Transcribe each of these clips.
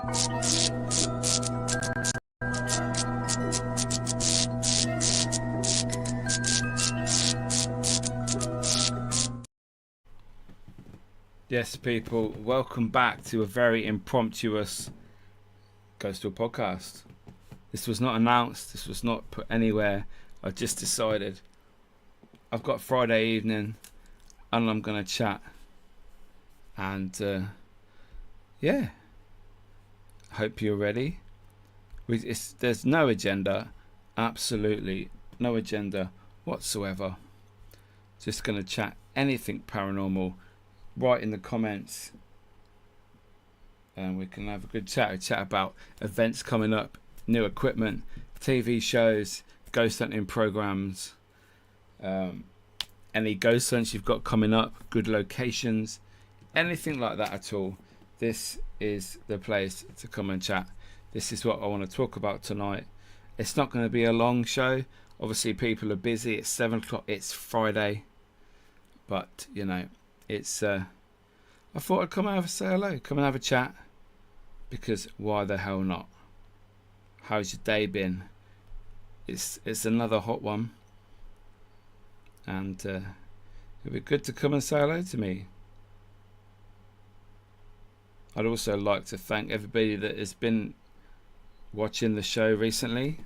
Yes, people, welcome back to a very impromptu Ghostoul Podcast. This was not announced, this was not put anywhere. I just decided I've got Friday evening and I'm going to chat. And yeah, hope you're ready. There's no agenda, absolutely no agenda whatsoever. Just going to chat anything paranormal. Write in the comments and we can have a good chat about events coming up, new equipment, TV shows, ghost hunting programs, any ghost hunts you've got coming up, good locations, anything like that at all. This is the place to come and chat. This is what I want to talk about tonight. It's not going to be a long show. Obviously people are busy. It's 7 o'clock, it's Friday, but you know, it's I thought I'd come over, say hello, come and have a chat, because why the hell not? How's your day been? It's another hot one, and it'd be good to come and say hello to me. I'd also like to thank everybody that has been watching the show recently.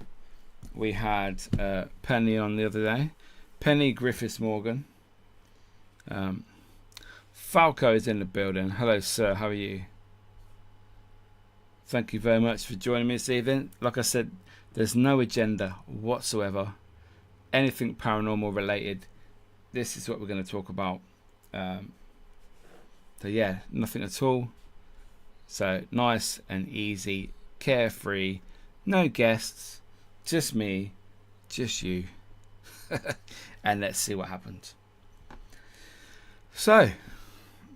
We had Penny on the other day, Penny Griffiths Morgan. Falco is in the building. Hello, sir. How are you? Thank you very much for joining me this evening. Like I said, there's no agenda whatsoever. Anything paranormal related, this is what we're going to talk about. So yeah, nothing at all. So nice and easy, carefree, no guests, just me, just you. And let's see what happens. So,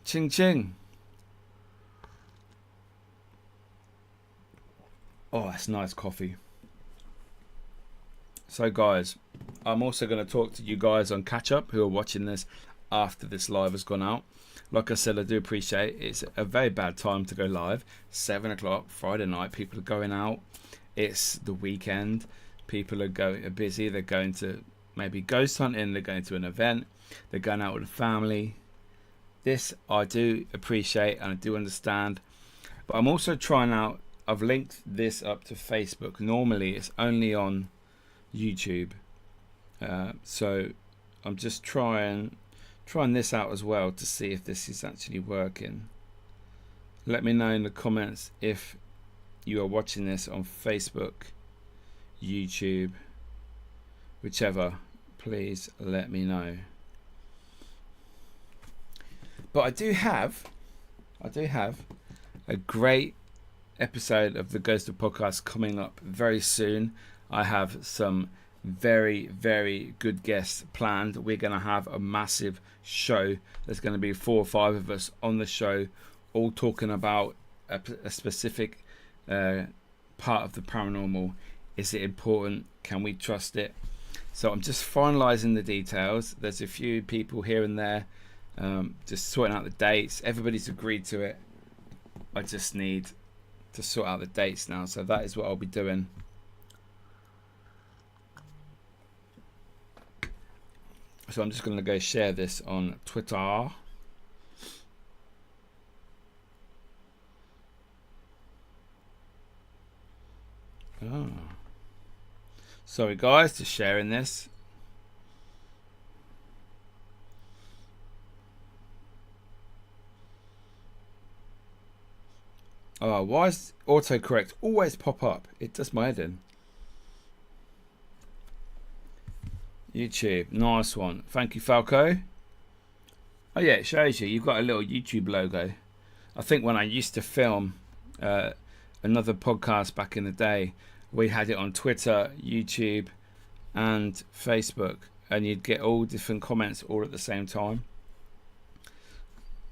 ching ching. Oh, that's nice coffee. So guys, I'm also going to talk to you guys on catch up who are watching this after this live has gone out. Like I said, I do appreciate it's a very bad time to go live. 7 o'clock Friday night, people are going out. It's the weekend. People are busy. They're going to maybe ghost hunting. They're going to an event. They're going out with a family. This I do appreciate and I do understand, but I'm also trying out. I've linked this up to Facebook. Normally it's only on YouTube, so I'm just trying this out as well to see if this is actually working. Let me know in the comments if you are watching this on Facebook, YouTube, whichever. Please let me know. But I do have a great episode of the Ghostoul Podcast coming up very soon. I have some very, very good guests planned. We're going to have a massive show. There's going to be 4 or 5 of us on the show, all talking about a specific part of the paranormal. Is it important? Can we trust it? So I'm just finalising the details. There's a few people here and there. Just sorting out the dates. Everybody's agreed to it. I just need to sort out the dates now, so that is what I'll be doing. So I'm just going to go share this on Twitter. Oh, sorry guys, just sharing this. Oh, why does autocorrect always pop up? It does my head in. YouTube, nice one. Thank you, Falco. Oh yeah, it shows you. You've got a little YouTube logo. I think when I used to film another podcast back in the day, we had it on Twitter, YouTube, and Facebook, and you'd get all different comments all at the same time.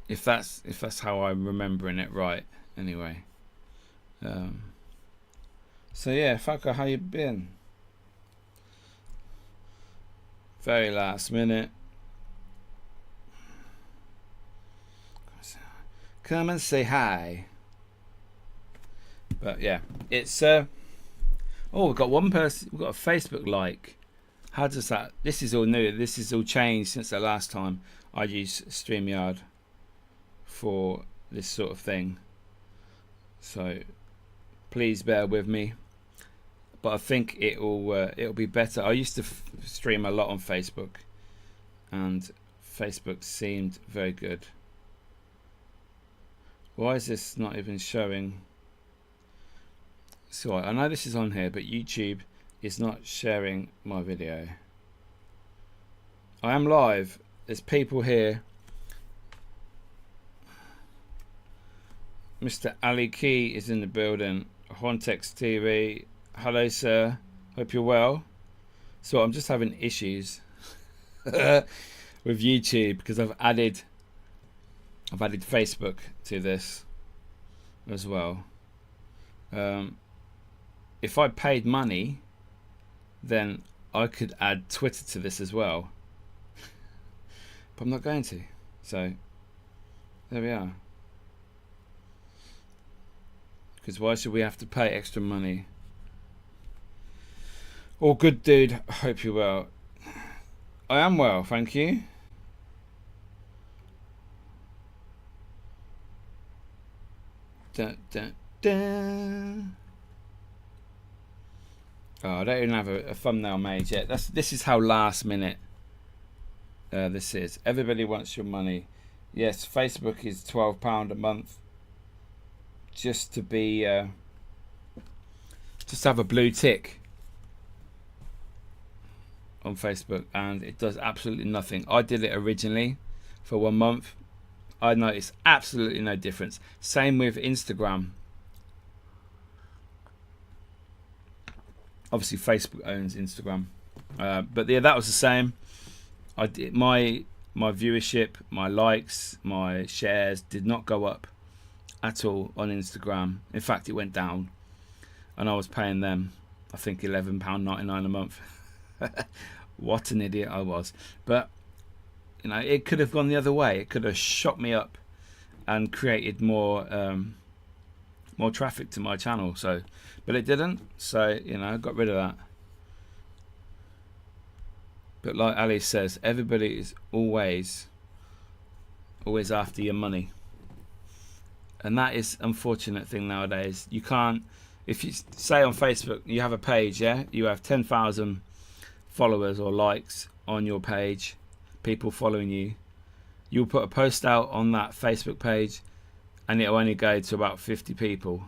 If that's how I'm remembering it right. Anyway, so yeah, Falco, how you been? Very last minute. Come and say hi. But yeah, it's we've got one person. We've got a Facebook like. How does that? This is all new. This is all changed since the last time I used StreamYard for this sort of thing. So please bear with me. But I think it'll be better. I used to stream a lot on Facebook, and Facebook seemed very good. Why is this not even showing? So I know this is on here, but YouTube is not sharing my video. I am live. There's people here. Mr. Ali Key is in the building. Hontex TV. Hello, sir. Hope you're well. So I'm just having issues with YouTube because I've added Facebook to this as well. If I paid money, then I could add Twitter to this as well. But I'm not going to. So there we are. Because why should we have to pay extra money? Oh, good dude. I hope you're well. I am well, thank you. Dun, dun, dun. Oh, I don't even have a thumbnail made yet. This is how last minute this is. Everybody wants your money. Yes, Facebook is £12 a month. Just to be, just have a blue tick on Facebook, and it does absolutely nothing. I did it originally for 1 month. I noticed absolutely no difference. Same with Instagram. Obviously, Facebook owns Instagram, but yeah, that was the same. I did my viewership, my likes, my shares did not go up at all on Instagram. In fact, it went down, and I was paying them, I think, £11.99 a month. What an idiot I was. But you know, it could have gone the other way. It could have shot me up and created more traffic to my channel. So, but it didn't. So you know, I got rid of that. But like Ali says, everybody is always after your money. And that is an unfortunate thing nowadays. You can't, if you say on Facebook, you have a page, yeah? You have 10,000 followers or likes on your page, people following you. You'll put a post out on that Facebook page and it'll only go to about 50 people.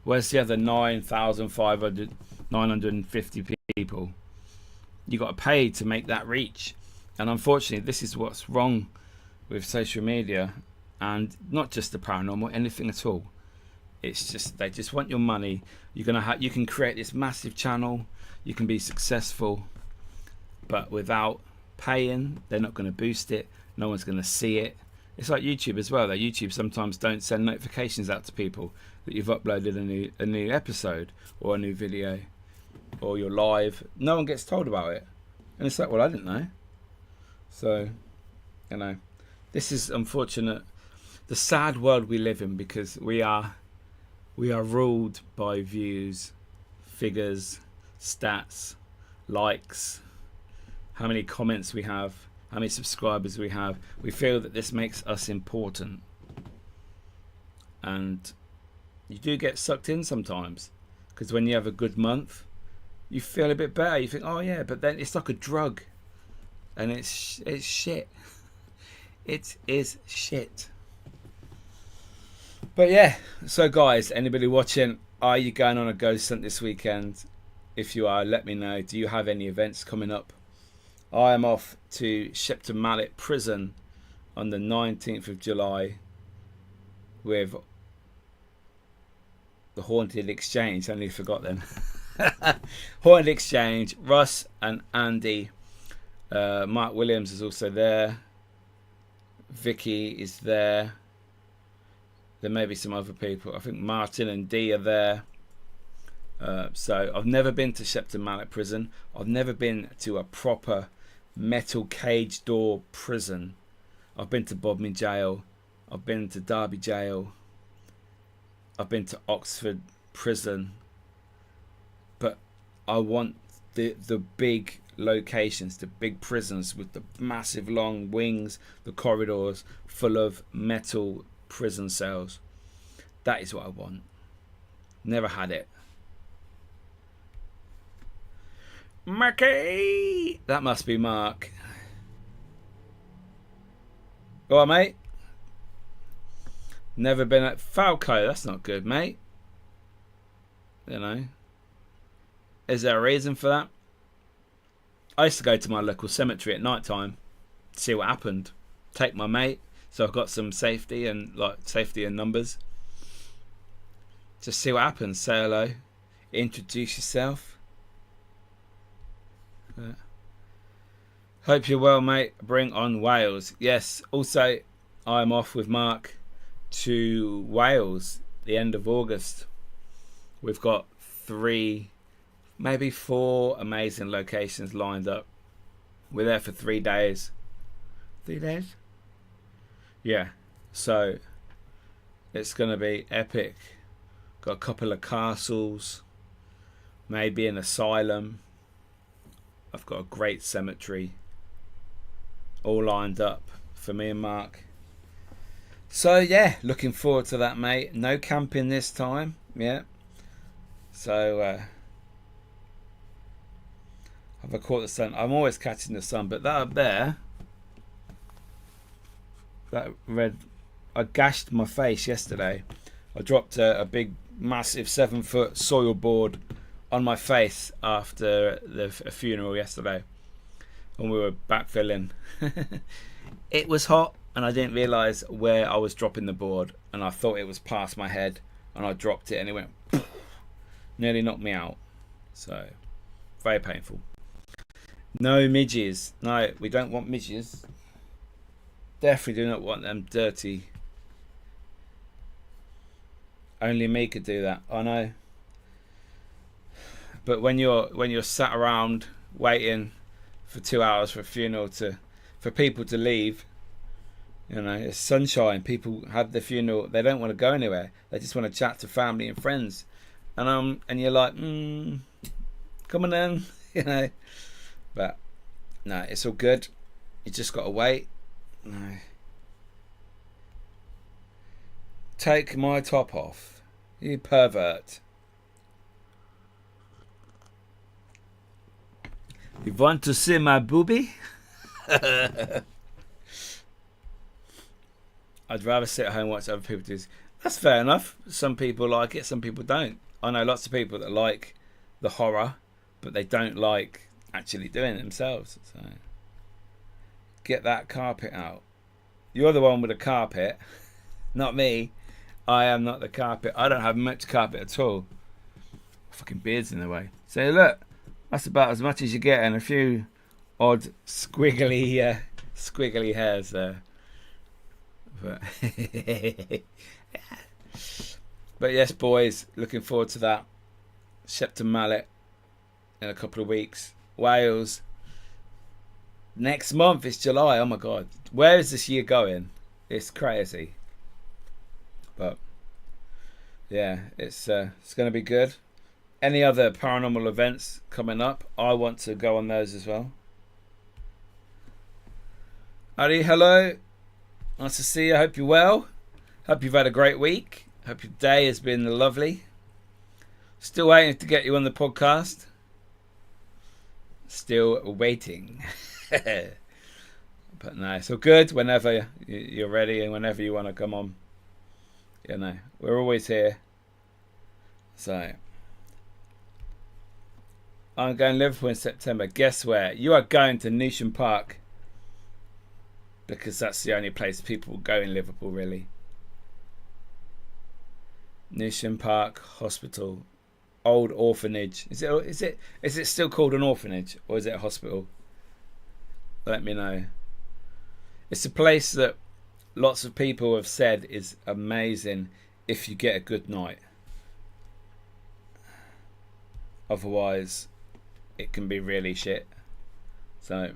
Where's the other 950 people? You got to pay to make that reach. And unfortunately, this is what's wrong with social media. And not just the paranormal, anything at all. It's just they just want your money. You can create this massive channel, you can be successful, but without paying, they're not going to boost it. No one's going to see it. It's like YouTube as well. Though YouTube sometimes don't send notifications out to people that you've uploaded a new episode or a new video or you're live. No one gets told about it, and it's like, well, I didn't know. So, you know, this is unfortunate. The sad world we live in, because we are ruled by views, figures, stats, likes, how many comments we have, how many subscribers we have. We feel that this makes us important, and you do get sucked in sometimes, because when you have a good month, you feel a bit better. You think, oh yeah, but then it's like a drug, and it's shit. It is shit. But yeah, so guys, anybody watching, are you going on a ghost hunt this weekend? If you are, let me know. Do you have any events coming up? I am off to Shepton Mallet Prison on the 19th of July with the Haunted Exchange. I nearly forgot them. Haunted Exchange, Russ and Andy. Mark Williams is also there. Vicky is there. There may be some other people. I think Martin and Dee are there. So I've never been to Shepton Mallet Prison. I've never been to a proper metal cage door prison. I've been to Bodmin Jail. I've been to Derby Jail. I've been to Oxford prison, but I want the big locations, the big prisons with the massive long wings, the corridors full of metal prison cells. That is what I want. Never had it. Marky! That must be Mark. All right, mate. Never been at Falco. That's not good, mate. You know. Is there a reason for that? I used to go to my local cemetery at night time, see what happened. Take my mate, so I've got some safety and numbers. Just see what happens. Say hello. Introduce yourself. Hope you're well, mate. Bring on Wales. Yes. Also, I'm off with Mark to Wales the end of August. We've got 3, maybe 4 amazing locations lined up. We're there for 3 days. 3 days? Yeah. So it's going to be epic. Got a couple of castles, maybe an asylum. I've got a great cemetery all lined up for me and Mark. So yeah, looking forward to that, mate. No camping this time. Yeah. So have I caught the sun? I'm always catching the sun, but that up there, that red, I gashed my face yesterday. I dropped a big, massive 7-foot soil board on my face after a funeral yesterday, and we were backfilling. It was hot, and I didn't realise where I was dropping the board, and I thought it was past my head, and I dropped it, and it went nearly knocked me out. So very painful. No midges. No, we don't want midges. Definitely do not want them dirty. Only me could do that. I know. But when you're sat around waiting for 2 hours for a funeral for people to leave, you know, it's sunshine. People have the funeral. They don't want to go anywhere. They just want to chat to family and friends. And you're like, come on then, you know. But no, it's all good. You just got to wait. No. Take my top off, you pervert. You want to see my boobie? I'd rather sit at home and watch other people do this. That's fair enough. Some people like it, some people don't. I know lots of people that like the horror, but they don't like actually doing it themselves. So get that carpet out. You're the one with the carpet, not me. I am not the carpet. I don't have much carpet at all. Fucking beard's in the way. So look, that's about as much as you get, and a few odd squiggly hairs there. But yes, boys, looking forward to that. Shepton Mallet in a couple of weeks. Wales. Next month, it's July. Oh my God. Where is this year going? It's crazy. But yeah, it's going to be good. Any other paranormal events coming up? I want to go on those as well. Ari, hello. Nice to see you. Hope you're well. Hope you've had a great week. Hope your day has been lovely. Still waiting to get you on the podcast. Still waiting. But no, it's all good whenever you're ready and whenever you want to come on. You know, we're always here. So, I'm going to Liverpool in September. Guess where? You are going to Newsham Park. Because that's the only place people go in Liverpool, really. Newsham Park Hospital. Old orphanage. Is it still called an orphanage? Or is it a hospital? Let me know. It's a place that lots of people have said is amazing if you get a good night. Otherwise, it can be really shit. So,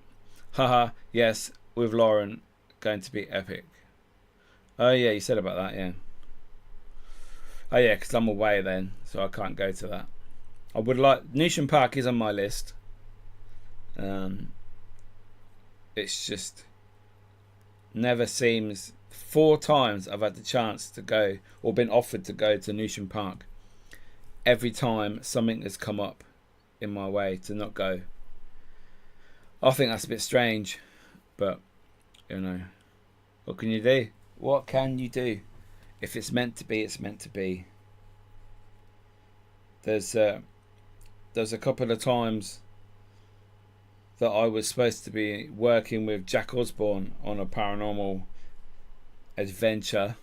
haha, yes, with Lauren, going to be epic. Oh yeah, you said about that, yeah. Oh yeah, because I'm away then, so I can't go to that. I would like Newsham Park is on my list. It's just never seems. 4 times I've had the chance to go or been offered to go to Newsham Park. Every time something has come up in my way to not go. I think that's a bit strange, but you know, what can you do? What can you do? If it's meant to be, it's meant to be. There's a couple of times that I was supposed to be working with Jack Osborne on a paranormal adventure,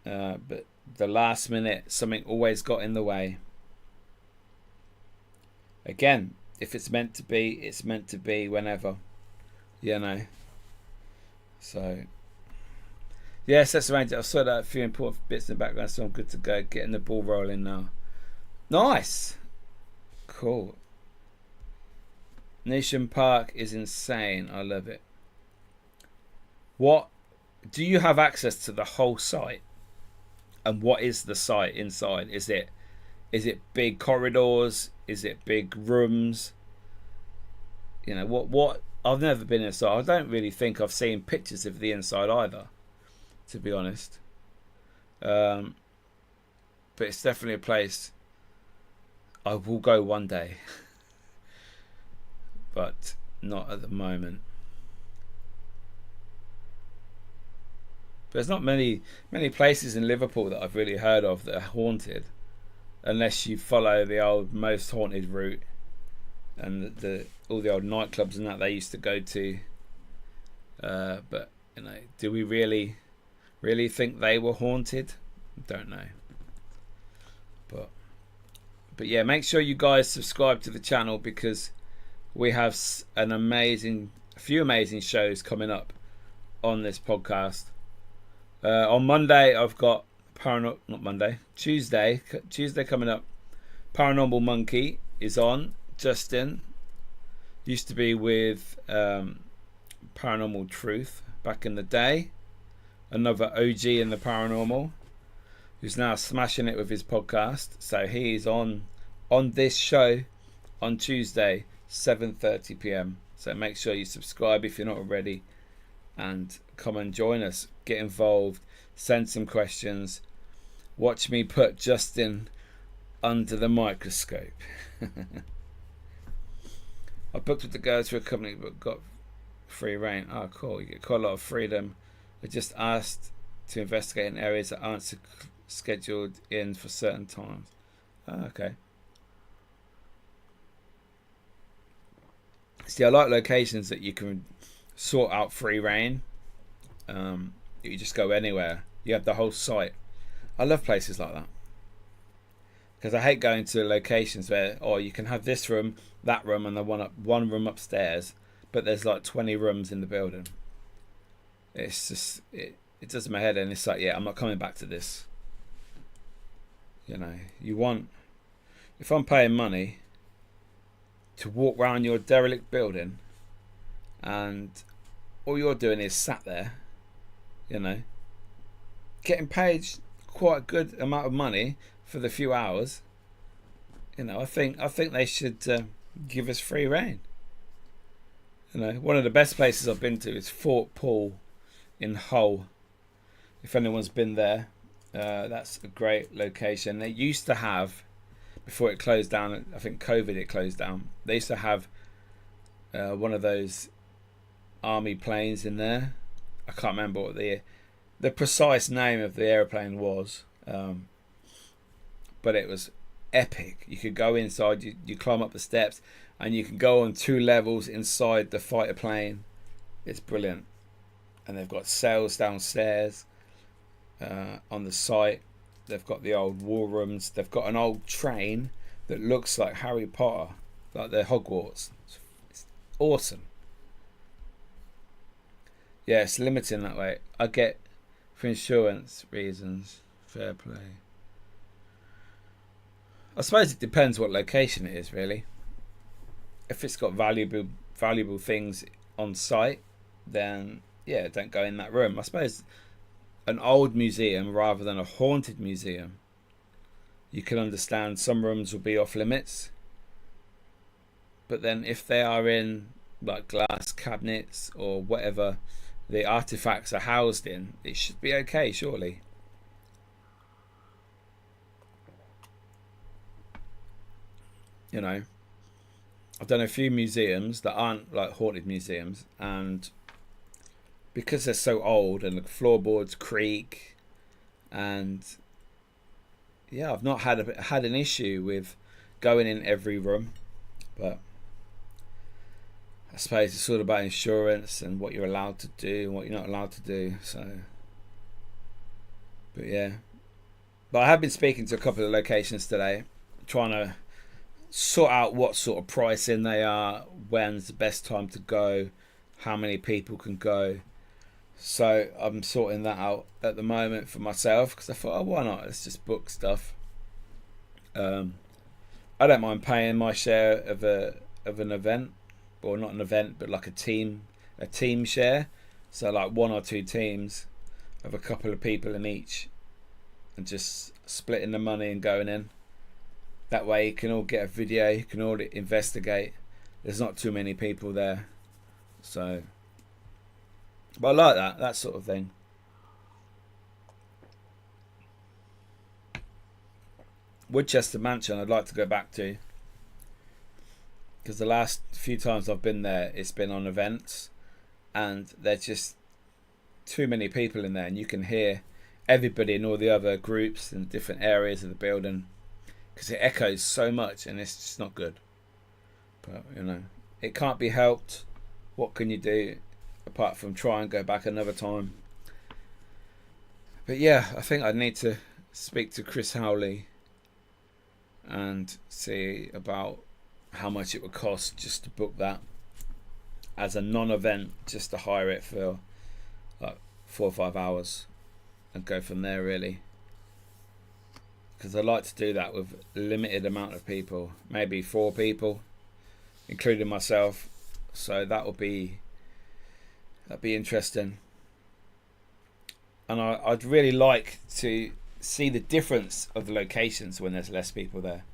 but the last minute something always got in the way. Again, if it's meant to be, it's meant to be whenever, you know. So yes, that's right. I've sorted out a few important bits in the background, so I'm good to go. Getting the ball rolling now. Nice. Cool. Newsham Park is insane. I love it. What do you have access to the whole site? And what is the site inside? Is it big corridors? Is it big rooms? You know, what I've never been inside. I don't really think I've seen pictures of the inside either, to be honest. But it's definitely a place I will go one day. But not at the moment. There's not many places in Liverpool that I've really heard of that are haunted, unless you follow the old most haunted route and all the old nightclubs and that they used to go to. But you know, do we really think they were haunted? Don't know. But yeah, make sure you guys subscribe to the channel because we have a few amazing shows coming up on this podcast. On Monday, I've got Tuesday coming up. Paranormal Monkey is on. Justin used to be with Paranormal Truth back in the day. Another OG in the paranormal, who's now smashing it with his podcast. So he's on this show on Tuesday, 7:30 p.m. So make sure you subscribe if you're not already, and come and join us. Get involved, send some questions, watch me put Justin under the microscope. I booked with the girls for a company but got free reign. Oh cool, you get quite a lot of freedom. I just asked to investigate in areas that aren't scheduled in for certain times. Oh, okay. See, I like locations that you can sort out free reign. You just go anywhere. You have the whole site. I love places like that because I hate going to locations where you can have this room, that room, and the one room upstairs, but there's like 20 rooms in the building. It's just it does my head in. It's like, yeah, I'm not coming back to this. You know, if I'm paying money to walk around your derelict building and all you're doing is sat there, you know, getting paid quite a good amount of money for the few hours, you know, I think they should give us free reign. You know, one of the best places I've been to is Fort Paul in Hull. If anyone's been there, that's a great location. They used to have, before it closed down, I think COVID it closed down, they used to have one of those army planes in there. I can't remember what the precise name of the airplane was, but it was epic. You could go inside, you climb up the steps, and you can go on 2 levels inside the fighter plane. It's brilliant. And they've got cells downstairs on the site. They've got the old war rooms. They've got an old train that looks like Harry Potter, like the Hogwarts. It's awesome. Yeah, it's limiting that way. I get for insurance reasons. Fair play. I suppose it depends what location it is, really. If it's got valuable things on site, then yeah, don't go in that room. I suppose an old museum rather than a haunted museum, you can understand some rooms will be off limits. But then if they are in like glass cabinets or whatever the artifacts are housed in, it should be okay, surely. You know, I've done a few museums that aren't like haunted museums, and because they're so old and the floorboards creak, and yeah, I've not had an issue with going in every room. But I suppose it's all about insurance and what you're allowed to do and what you're not allowed to do. So, but yeah, but I have been speaking to a couple of locations today, trying to sort out what sort of pricing they are, when's the best time to go, how many people can go. So I'm sorting that out at the moment for myself, because I thought, oh, why not? Let's just book stuff. I don't mind paying my share of an event, or not an event, but like a team share. So like 1 or 2 teams of a couple of people in each, and just splitting the money and going in. That way you can all get a video, you can all investigate. There's not too many people there. So, but I like that sort of thing. Woodchester Mansion I'd like to go back to, because the last few times I've been there, it's been on events, and there's just too many people in there, and you can hear everybody in all the other groups in different areas of the building, because it echoes so much, and it's just not good. But you know, it can't be helped. What can you do apart from try and go back another time? But yeah, I think I need to speak to Chris Howley and see about how much it would cost just to book that as a non-event, just to hire it for like 4 or 5 hours and go from there, really. Because I like to do that with a limited amount of people, maybe 4 people, including myself. So that'd be interesting. And I'd really like to see the difference of the locations when there's less people there.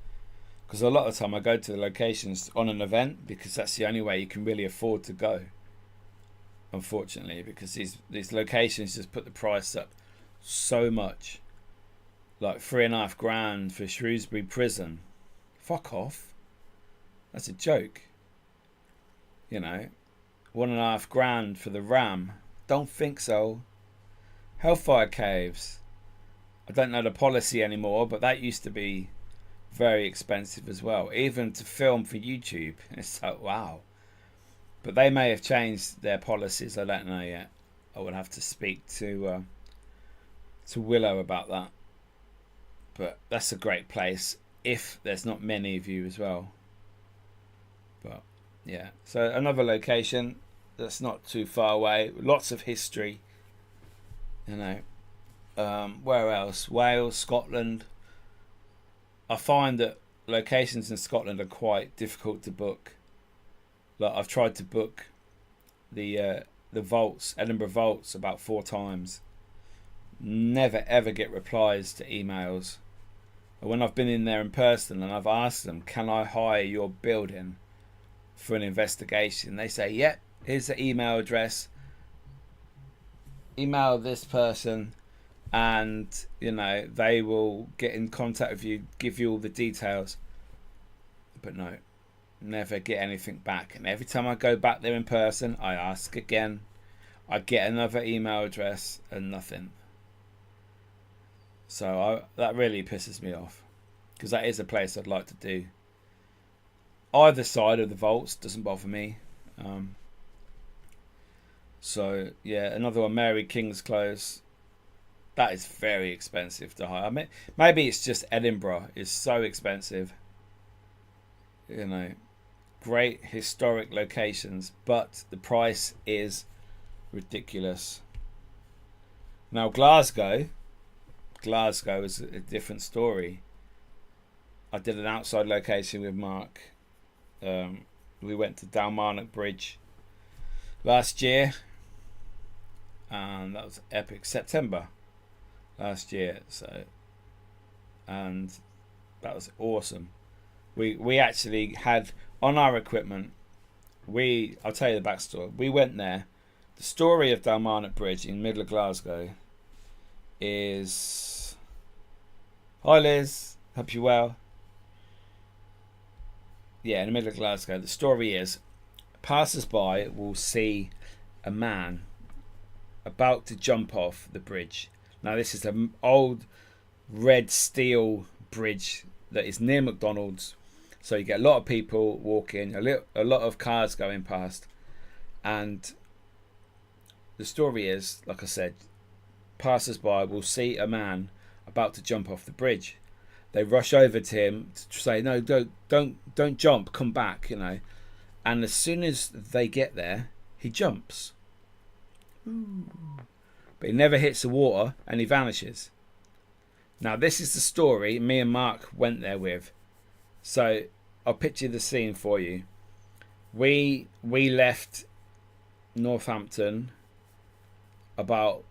Because a lot of the time I go to the locations on an event, because that's the only way you can really afford to go. Unfortunately, because these locations just put the price up so much. Like $3,500 for Shrewsbury Prison. Fuck off. That's a joke. You know, $1,500 for the Ram. Don't think so. Hellfire Caves. I don't know the policy anymore, but that used to be very expensive as well, even to film for YouTube. It's like, wow. But they may have changed their policies. I don't know yet. I would have to speak to Willow about that. But that's a great place if there's not many of you as well. But yeah, so another location that's not too far away. Lots of history. You know, where else? Wales, Scotland. I find that locations in Scotland are quite difficult to book. Like I've tried to book the vaults, Edinburgh vaults, about 4 times. Never ever get replies to emails. And when I've been in there in person and I've asked them, can I hire your building for an investigation? They say, yep, here's the email address. Email this person, and you know, they will get in contact with you, give you all the details. But no, never get anything back. And every time I go back there in person, I ask again. I get another email address and nothing. So that really pisses me off, because that is a place I'd like to do. Either side of the vaults doesn't bother me. So yeah, another one, Mary King's Close. That is very expensive to hire. I mean, maybe it's just Edinburgh is so expensive. You know, great historic locations, but the price is ridiculous. Now Glasgow is a different story. I did an outside location with Mark. We went to Dalmarnock Bridge last year, and that was epic. September last year. So, and that was awesome. We actually had on our equipment. I'll tell you the backstory. We went there. The story of Dalmarnock Bridge in the middle of Glasgow is... Hi Liz, hope you're well. Yeah, in the middle of Glasgow. The story is, passers-by will see a man about to jump off the bridge. Now this is an old red steel bridge that is near McDonald's. So you get a lot of people walking, a lot of cars going past. And the story is, like I said, passers-by will see a man about to jump off the bridge. They rush over to him to say, no, don't jump, come back, you know. And as soon as they get there, he jumps. But he never hits the water and he vanishes. Now this is the story me and Mark went there with. So I'll picture the scene for you. We left Northampton about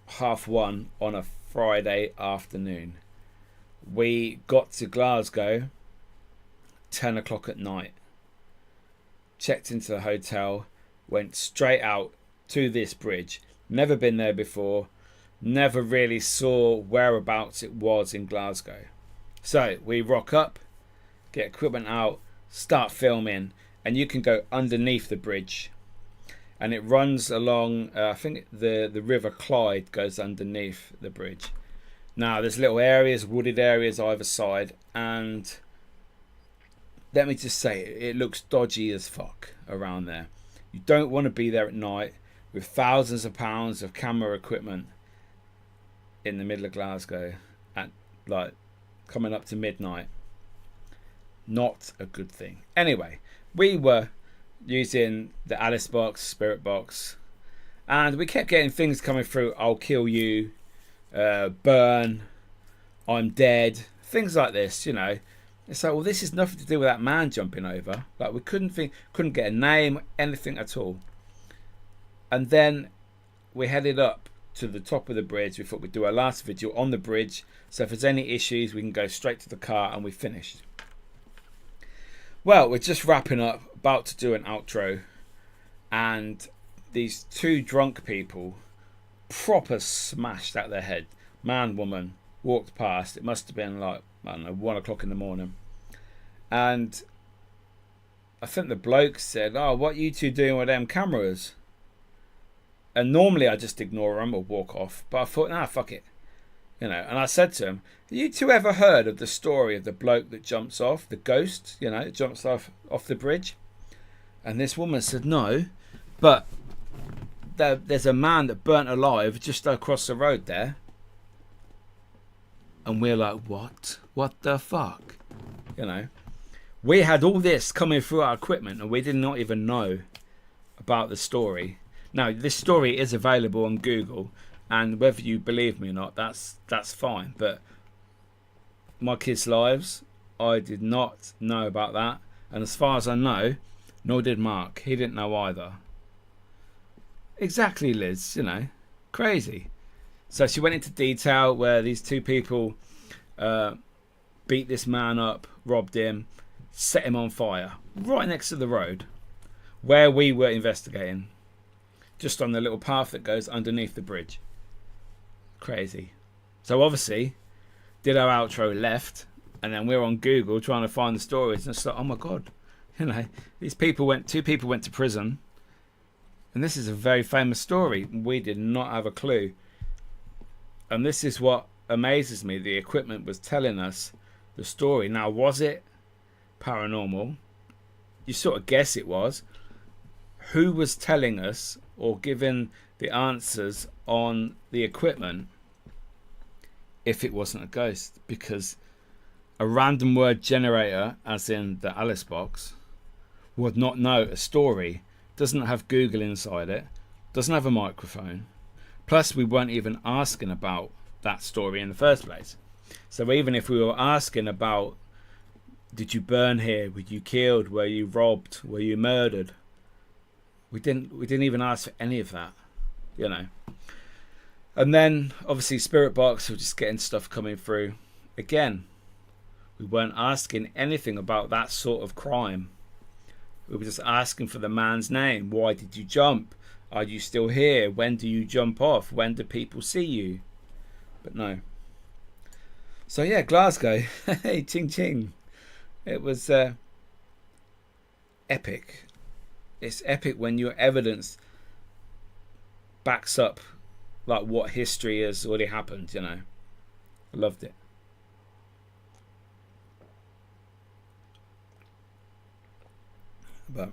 1:30 on a Friday afternoon. We got to Glasgow 10 o'clock at night. Checked into the hotel, went straight out to this bridge. Never been there before. Never really saw whereabouts it was in Glasgow. So we rock up, get equipment out, start filming, and you can go underneath the bridge. And it runs along, I think the River Clyde goes underneath the bridge. Now there's little areas, wooded areas either side, and let me just say, it looks dodgy as fuck around there. You don't want to be there at night with thousands of pounds of camera equipment in the middle of Glasgow at like coming up to midnight. Not a good thing. Anyway, we were using the Alice box, Spirit box, and we kept getting things coming through. I'll kill you, burn, I'm dead, things like this, you know. It's like, well, this is nothing to do with that man jumping over. Like, we couldn't get a name, anything at all. And then we headed up to the top of the bridge. We thought we'd do our last video on the bridge, so if there's any issues we can go straight to the car, and we finished. Well, we're just wrapping up, about to do an outro, and these two drunk people proper smashed out their head, man, woman, walked past. It must have been like, I don't know, 1 o'clock in the morning. And I think the bloke said, oh, what you two doing with them cameras? And normally I just ignore them or walk off, but I thought, nah, fuck it, you know. And I said to him, have you two ever heard of the story of the bloke that jumps off, the ghost, you know, jumps off the bridge? And this woman said, no, but there's a man that burnt alive just across the road there. And we're like, what the fuck, you know. We had all this coming through our equipment and we did not even know about the story. Now, this story is available on Google, and whether you believe me or not, that's fine. But my kids' lives, I did not know about that. And as far as I know, nor did Mark. He didn't know either. Exactly, Liz, you know. Crazy. So she went into detail where these two people beat this man up, robbed him, set him on fire right next to the road where we were investigating, just on the little path that goes underneath the bridge. Crazy. So obviously did our outro, left, and then we're on Google trying to find the stories, and it's like, oh my god, you know, two people went to prison, and this is a very famous story. We did not have a clue. And this is what amazes me. The equipment was telling us the story. Now, was it paranormal? You sort of guess it was. Who was telling us or giving the answers on the equipment if it wasn't a ghost? Because a random word generator, as in the Alice box, would not know a story, doesn't have Google inside it, doesn't have a microphone. Plus, we weren't even asking about that story in the first place. So even if we were asking about, did you burn here? Were you killed? Were you robbed? Were you murdered? We didn't even ask for any of that, you know. And then obviously Spirit Box were just getting stuff coming through. Again, we weren't asking anything about that sort of crime. We were just asking for the man's name. Why did you jump? Are you still here? When do you jump off? When do people see you? But no. So yeah, Glasgow. Hey, ching ching. It was epic. It's epic when your evidence backs up like what history has already happened, you know. I loved it. But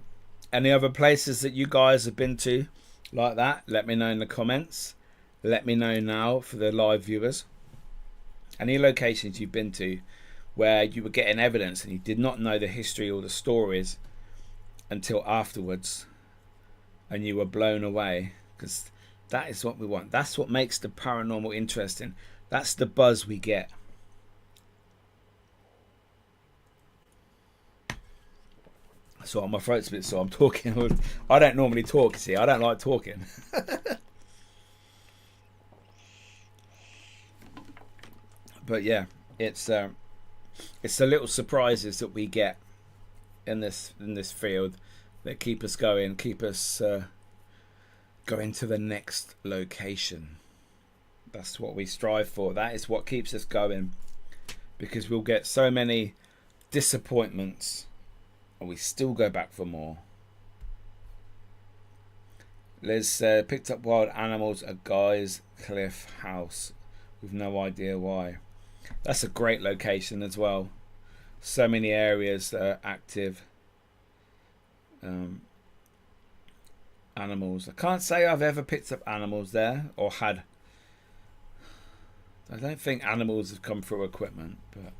any other places that you guys have been to like that, let me know in the comments. Let me know now for the live viewers. Any locations you've been to where you were getting evidence and you did not know the history or the stories until afterwards and you were blown away, because that is what we want. That's what makes the paranormal interesting. That's the buzz we get. So my throat's a bit sore. I'm talking. I don't normally talk, see. I don't like talking. But yeah, it's the little surprises that we get in this field that keep us going, keep us going to the next location. That's what we strive for. That is what keeps us going, because we'll get so many disappointments and we still go back for more. Liz picked up wild animals at Guy's Cliff House with no idea why. That's a great location as well. So many areas that are active. Animals. I can't say I've ever picked up animals there or had. I don't think animals have come through equipment, but.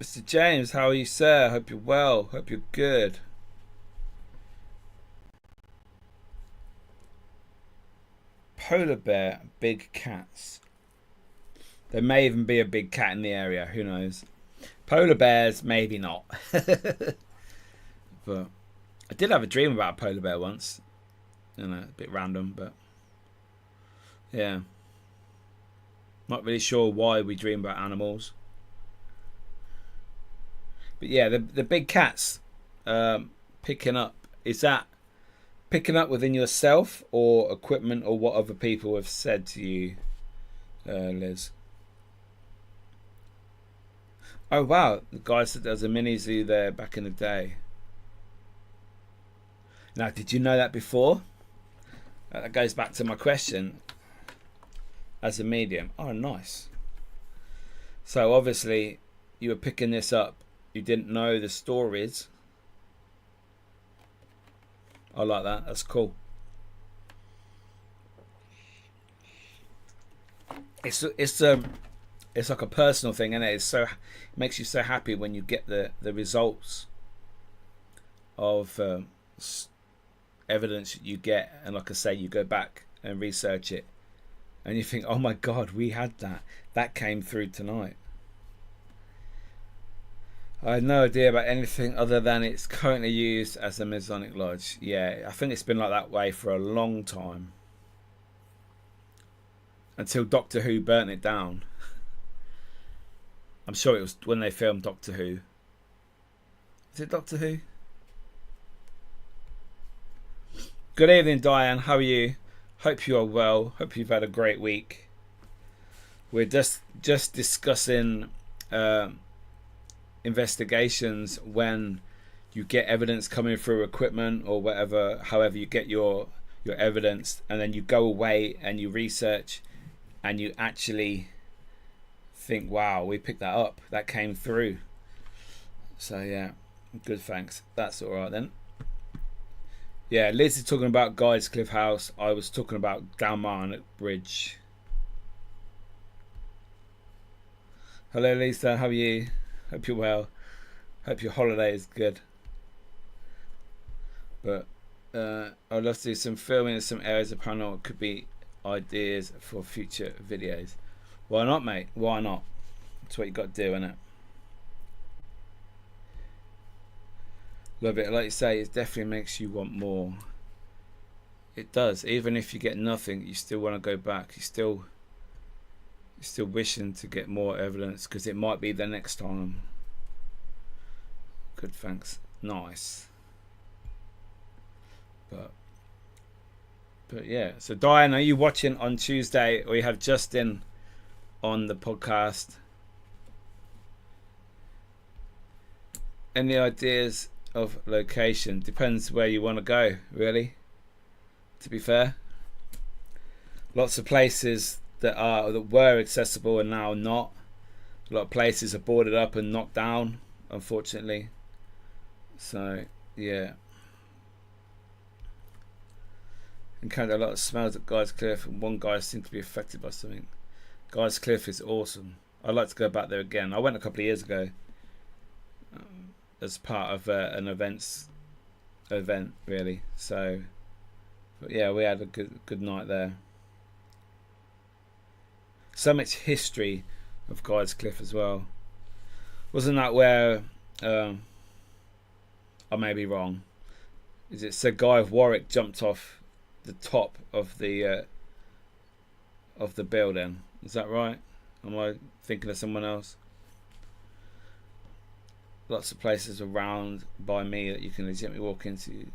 Mr. James, how are you, sir? Hope you're well. Hope you're good. Polar bear, big cats. There may even be a big cat in the area. Who knows? Polar bears, maybe not. But I did have a dream about a polar bear once. You know, a bit random, but yeah. Not really sure why we dream about animals. But yeah, the big cats picking up. Is that picking up within yourself or equipment or what other people have said to you, Liz? Oh wow, the guy said there was a mini zoo there back in the day. Now, did you know that before? That goes back to my question. As a medium. Oh, nice. So obviously you were picking this up. You didn't know the stories. I like that. That's cool. It's like a personal thing, isn't it? It makes you so happy when you get the results of evidence you get, and like I say, you go back and research it, and you think, oh my God, we had that came through tonight. I had no idea about anything other than it's currently used as a Masonic lodge. Yeah, I think it's been like that way for a long time. Until Doctor Who burnt it down. I'm sure it was when they filmed Doctor Who. Is it Doctor Who? Good evening, Diane. How are you? Hope you are well. Hope you've had a great week. We're just discussing investigations when you get evidence coming through equipment or whatever, however you get your evidence, and then you go away and you research and you actually think, wow, we picked that up, that came through. So yeah, good, thanks. That's all right then. Yeah, Liz is talking about Guy's Cliff House. I was talking about Dalmarnock Bridge. Hello Lisa, how are you? Hope you're well. Hope your holiday is good. But I'd love to do some filming in some areas of paranormal. Could be ideas for future videos. Why not, mate? Why not? That's what you got to do, innit? Love it. Like you say, it definitely makes you want more. It does. Even if you get nothing, you still want to go back. You're still wishing to get more evidence because it might be the next time. Good, thanks. Nice. But yeah. So Diane, are you watching on Tuesday, or you have Justin on the podcast? Any ideas of location? Depends where you want to go, really. To be fair, lots of places that were accessible and now not. A lot of places are boarded up and knocked down, unfortunately. So yeah, encountered a lot of smells at Guy's Cliff, and one guy seemed to be affected by something. Guy's Cliff is awesome. I'd like to go back there again. I went a couple of years ago as part of an event, really. So, but yeah, we had a good night there. So much history of Guy's Cliff as well. Wasn't that where? I may be wrong. Is it Sir Guy of Warwick jumped off the top of the building? Is that right? Am I thinking of someone else? Lots of places around by me that you can legitimately walk into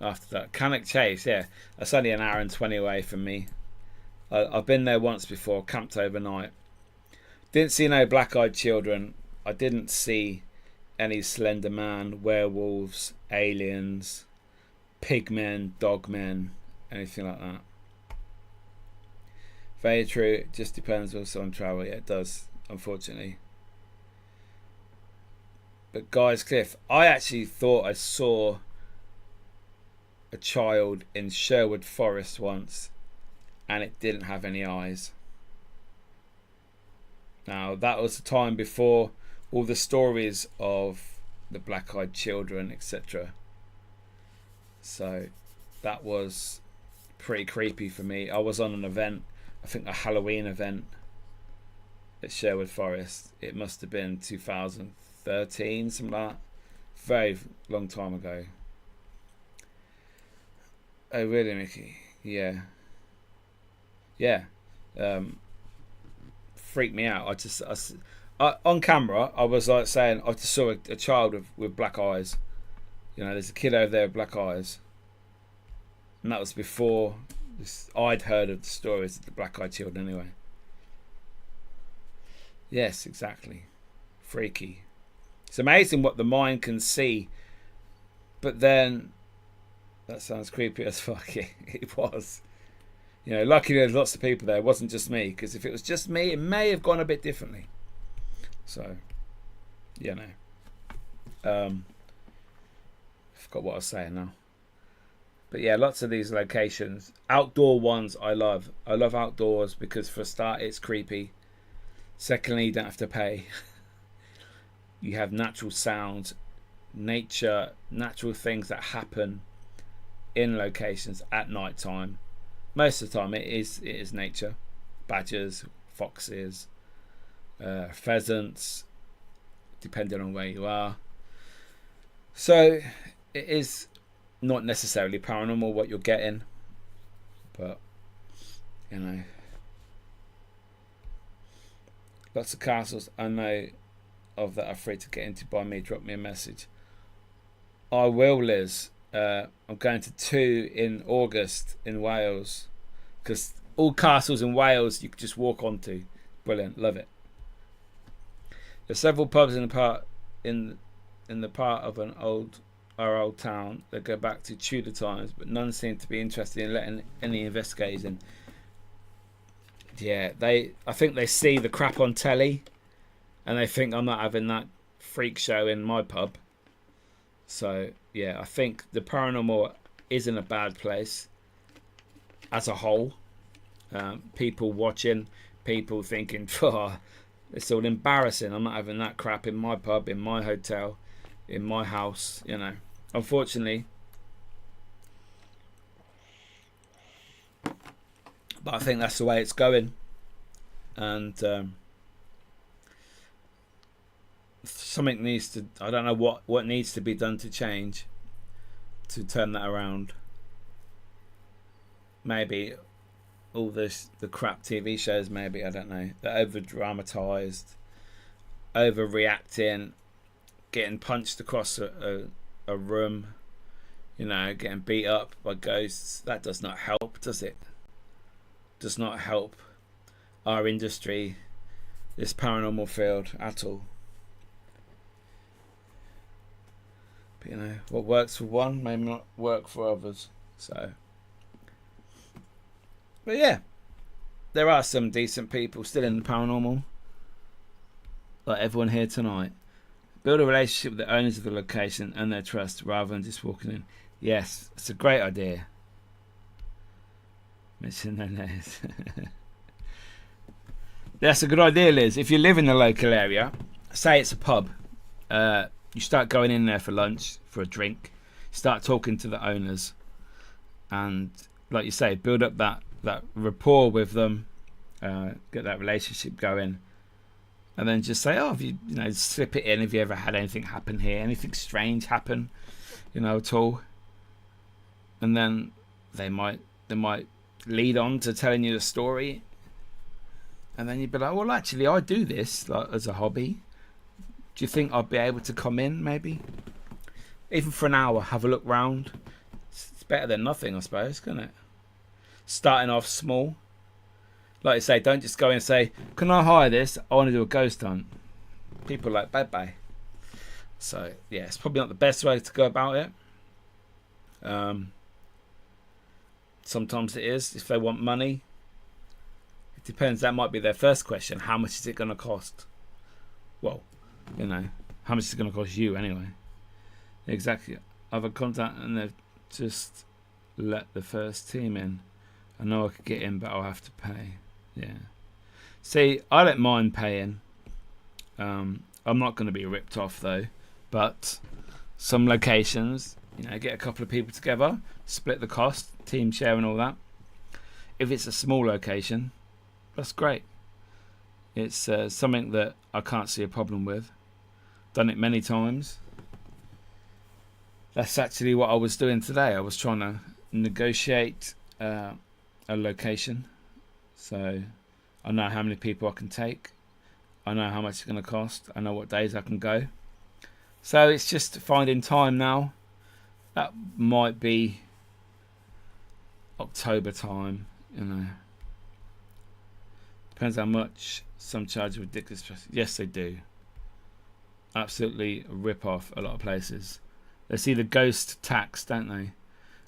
after that. Cannock Chase, yeah. That's only an hour and 20 away from me. I've been there once before, camped overnight. Didn't see no black-eyed children. I didn't see any Slender Man, werewolves, aliens, pigmen, dogmen, anything like that. Very true. It just depends also on travel. Yeah, it does, unfortunately. But Guy's Cliff, I actually thought I saw a child in Sherwood Forest once, and it didn't have any eyes. Now, that was the time before all the stories of the black-eyed children, etc. So that was pretty creepy for me. I was on an event, I think a Halloween event at Sherwood Forest. It must have been 2013, something like that. Very long time ago. Oh really, Mickey? Yeah. Freaked me out. On camera, I was like saying, I just saw a child with black eyes. You know, there's a kid over there with black eyes. And that was before I'd heard of the stories of the black-eyed children anyway. Yes, exactly. Freaky. It's amazing what the mind can see. But then, that sounds creepy as fuck. It was. You know, luckily there's lots of people there. It wasn't just me. Because if it was just me, it may have gone a bit differently. So, you know. I forgot what I was saying now. But yeah, lots of these locations. Outdoor ones I love. I love outdoors because for a start, it's creepy. Secondly, you don't have to pay. You have natural sounds, nature, natural things that happen in locations at night time. Most of the time it is nature. Badgers, foxes, pheasants, depending on where you are. So it is not necessarily paranormal what you're getting, but you know, lots of castles I know of that are free to get into by me. Drop me a message. I will, Liz. I'm going to 2 in August in Wales, because all castles in Wales you could just walk onto. Brilliant, love it. There's several pubs in the part of our old town that go back to Tudor times, but none seem to be interested in letting any investigators in. Yeah, I think they see the crap on telly, and they think I'm not having that freak show in my pub. So yeah, I think the paranormal isn't a bad place as a whole. People watching, people thinking, oh, it's all embarrassing. I'm not having that crap in my pub, in my hotel, in my house. You know, unfortunately. But I think that's the way it's going, and something needs to. I don't know what needs to be done to change, to turn that around. maybe all the crap TV shows, maybe, I don't know, they're over dramatized, overreacting, getting punched across a room, getting beat up by ghosts. That does not help, does it? Does not help our industry, this paranormal field, at all. But what works for one may not work for others. So, but yeah, there are some decent people still in the paranormal, like everyone here tonight. Build a relationship with the owners of the location and their trust rather than just walking in. Yes, it's a great idea. Mention their names. That's a good idea, Liz. If you live in the local area, say it's a pub, you start going in there for lunch, for a drink, start talking to the owners, and like you say, build up that rapport with them, get that relationship going, and then just say, if you slip it in, if you ever had anything happen here, anything strange happen, at all, and then they might lead on to telling you the story, and then you'd be like, well, actually, I do this as a hobby. Do you think I'd be able to come in, maybe? Even for an hour, have a look round. It's better than nothing, I suppose, can't it? Starting off small. Like I say, don't just go in and say, can I hire this? I want to do a ghost hunt. People are like, bye-bye. So, yeah, it's probably not the best way to go about it. Sometimes it is, if they want money. It depends. That might be their first question. How much is it going to cost? Well, how much is it going to cost you anyway? Exactly. I've a contact and they've just let the first team in. I know I could get in, but I'll have to pay. Yeah. See, I don't mind paying. I'm not going to be ripped off though. But some locations, get a couple of people together, split the cost, team share and all that. If it's a small location, that's great. It's something that I can't see a problem with. Done it many times. That's actually what I was doing today. I was trying to negotiate a location. So I know how many people I can take. I know how much it's going to cost. I know what days I can go. So it's just finding time now. That might be October time, Depends how much. Some charge ridiculous. Yes, they do. Absolutely rip off a lot of places. They see the ghost tax, don't they?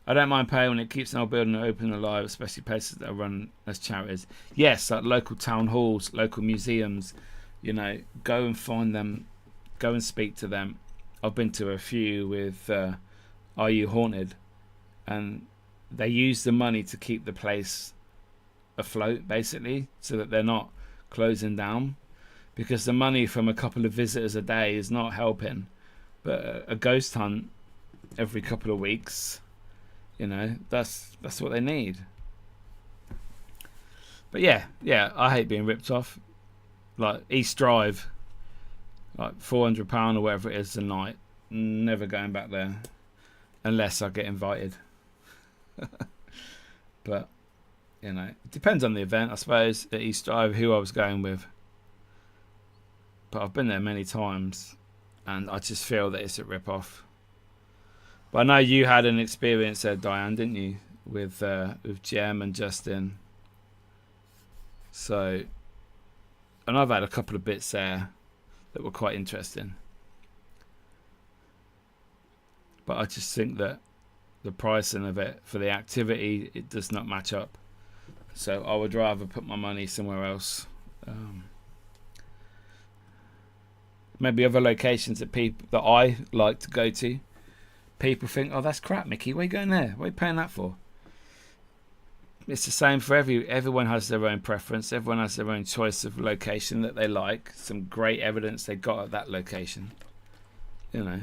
I don't mind paying when it keeps an old building open and alive, especially places that are run as charities. Yes, like local town halls, local museums. Go and find them. Go and speak to them. I've been to a few with Are You Haunted? And they use the money to keep the place afloat, basically, so that they're not closing down. Because the money from a couple of visitors a day is not helping. But a ghost hunt every couple of weeks, that's what they need. But yeah, I hate being ripped off. Like East Drive, like £400 or whatever it is a night. Never going back there unless I get invited. But it depends on the event, I suppose, at East Drive, who I was going with. But I've been there many times and I just feel that it's a rip-off. But I know you had an experience there, Diane, didn't you, with Jem and Justin? So, and I've had a couple of bits there that were quite interesting. But I just think that the pricing of it for the activity, it does not match up. So I would rather put my money somewhere else. Maybe other locations that I like to go to. People think, oh, that's crap, Mickey. Why are you going there? What are you paying that for? It's the same for everyone has their own preference. Everyone has their own choice of location that they like. Some great evidence they got at that location. It's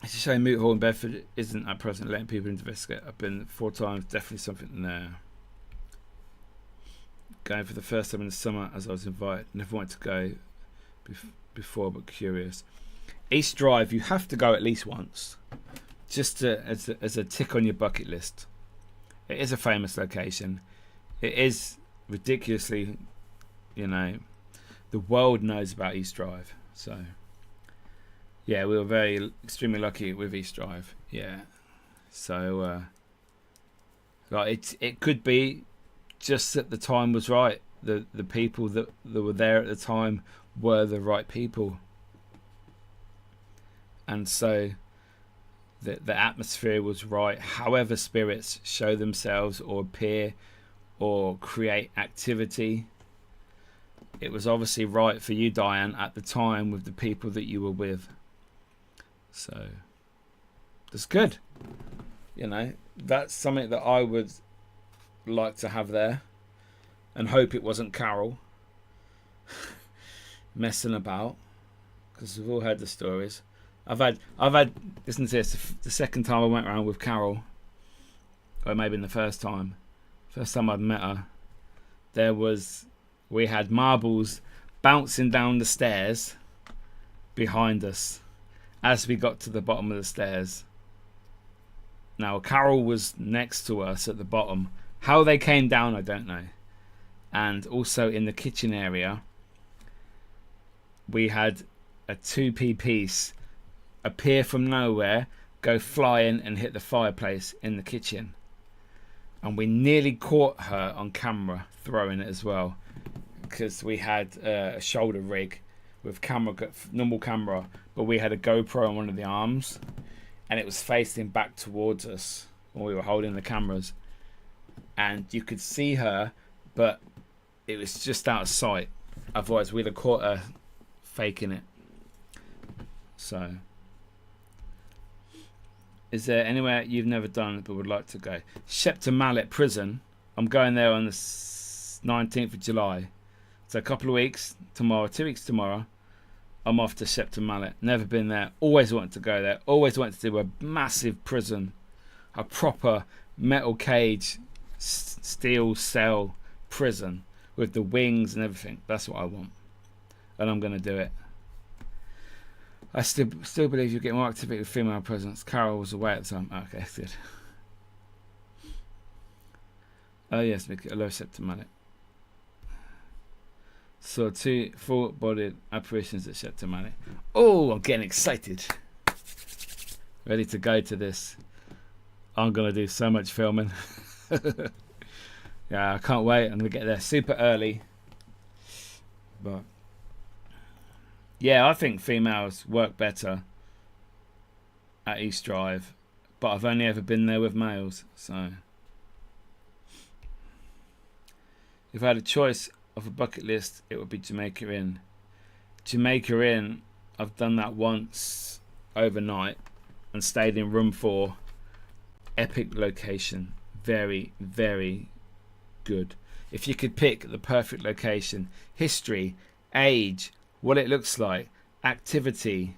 a shame Moot Hall in Bedford isn't at present letting people investigate. I've been 4 times, definitely something there. Going for the first time in the summer as I was invited. Never wanted to go before, but curious. East Drive, you have to go at least once, just as a tick on your bucket list. It is a famous location. It is ridiculously, the world knows about East Drive. So, yeah, we were extremely lucky with East Drive. Yeah. So, it could be just that the time was right. The people that were there at the time were the right people. And so the atmosphere was right. However spirits show themselves or appear or create activity, it was obviously right for you, Diane, at the time with the people that you were with. So that's good. That's something that I would like to have there, and hope it wasn't Carol messing about, because we've all heard the stories. I've had listen to this, the second time I went around with Carol, or maybe the first time I'd met her, we had marbles bouncing down the stairs behind us as we got to the bottom of the stairs. Now Carol was next to us at the bottom. How they came down, I don't know. And also in the kitchen area, we had a 2p piece appear from nowhere, go flying and hit the fireplace in the kitchen. And we nearly caught her on camera throwing it as well, because we had a shoulder rig with normal camera, but we had a GoPro on one of the arms, and it was facing back towards us when we were holding the cameras, and you could see her, but it was just out of sight. Otherwise we'd have caught her faking it. So, is there anywhere you've never done but would like to go? Shepton Mallet Prison. I'm going there on the 19th of July. So a couple of weeks tomorrow, 2 weeks tomorrow, I'm off to Shepton Mallet. Never been there. Always wanted to go there. Always wanted to do a massive prison. A proper metal cage, steel cell prison with the wings and everything. That's what I want. And I'm going to do it. I still believe you get more activity with female presence. Carol was away at the time. Okay, good. Oh yes, Mickey. I love Shepton Mallet. So 2 full-bodied apparitions at Shepton Mallet. Oh, I'm getting excited. Ready to go to this. I'm going to do so much filming. Yeah, I can't wait. I'm going to get there super early. But yeah, I think females work better at East Drive, but I've only ever been there with males. So if I had a choice of a bucket list, it would be Jamaica Inn. Jamaica Inn, I've done that once overnight and stayed in room 4. Epic location. Very, very good. If you could pick the perfect location, history, age, what it looks like, activity,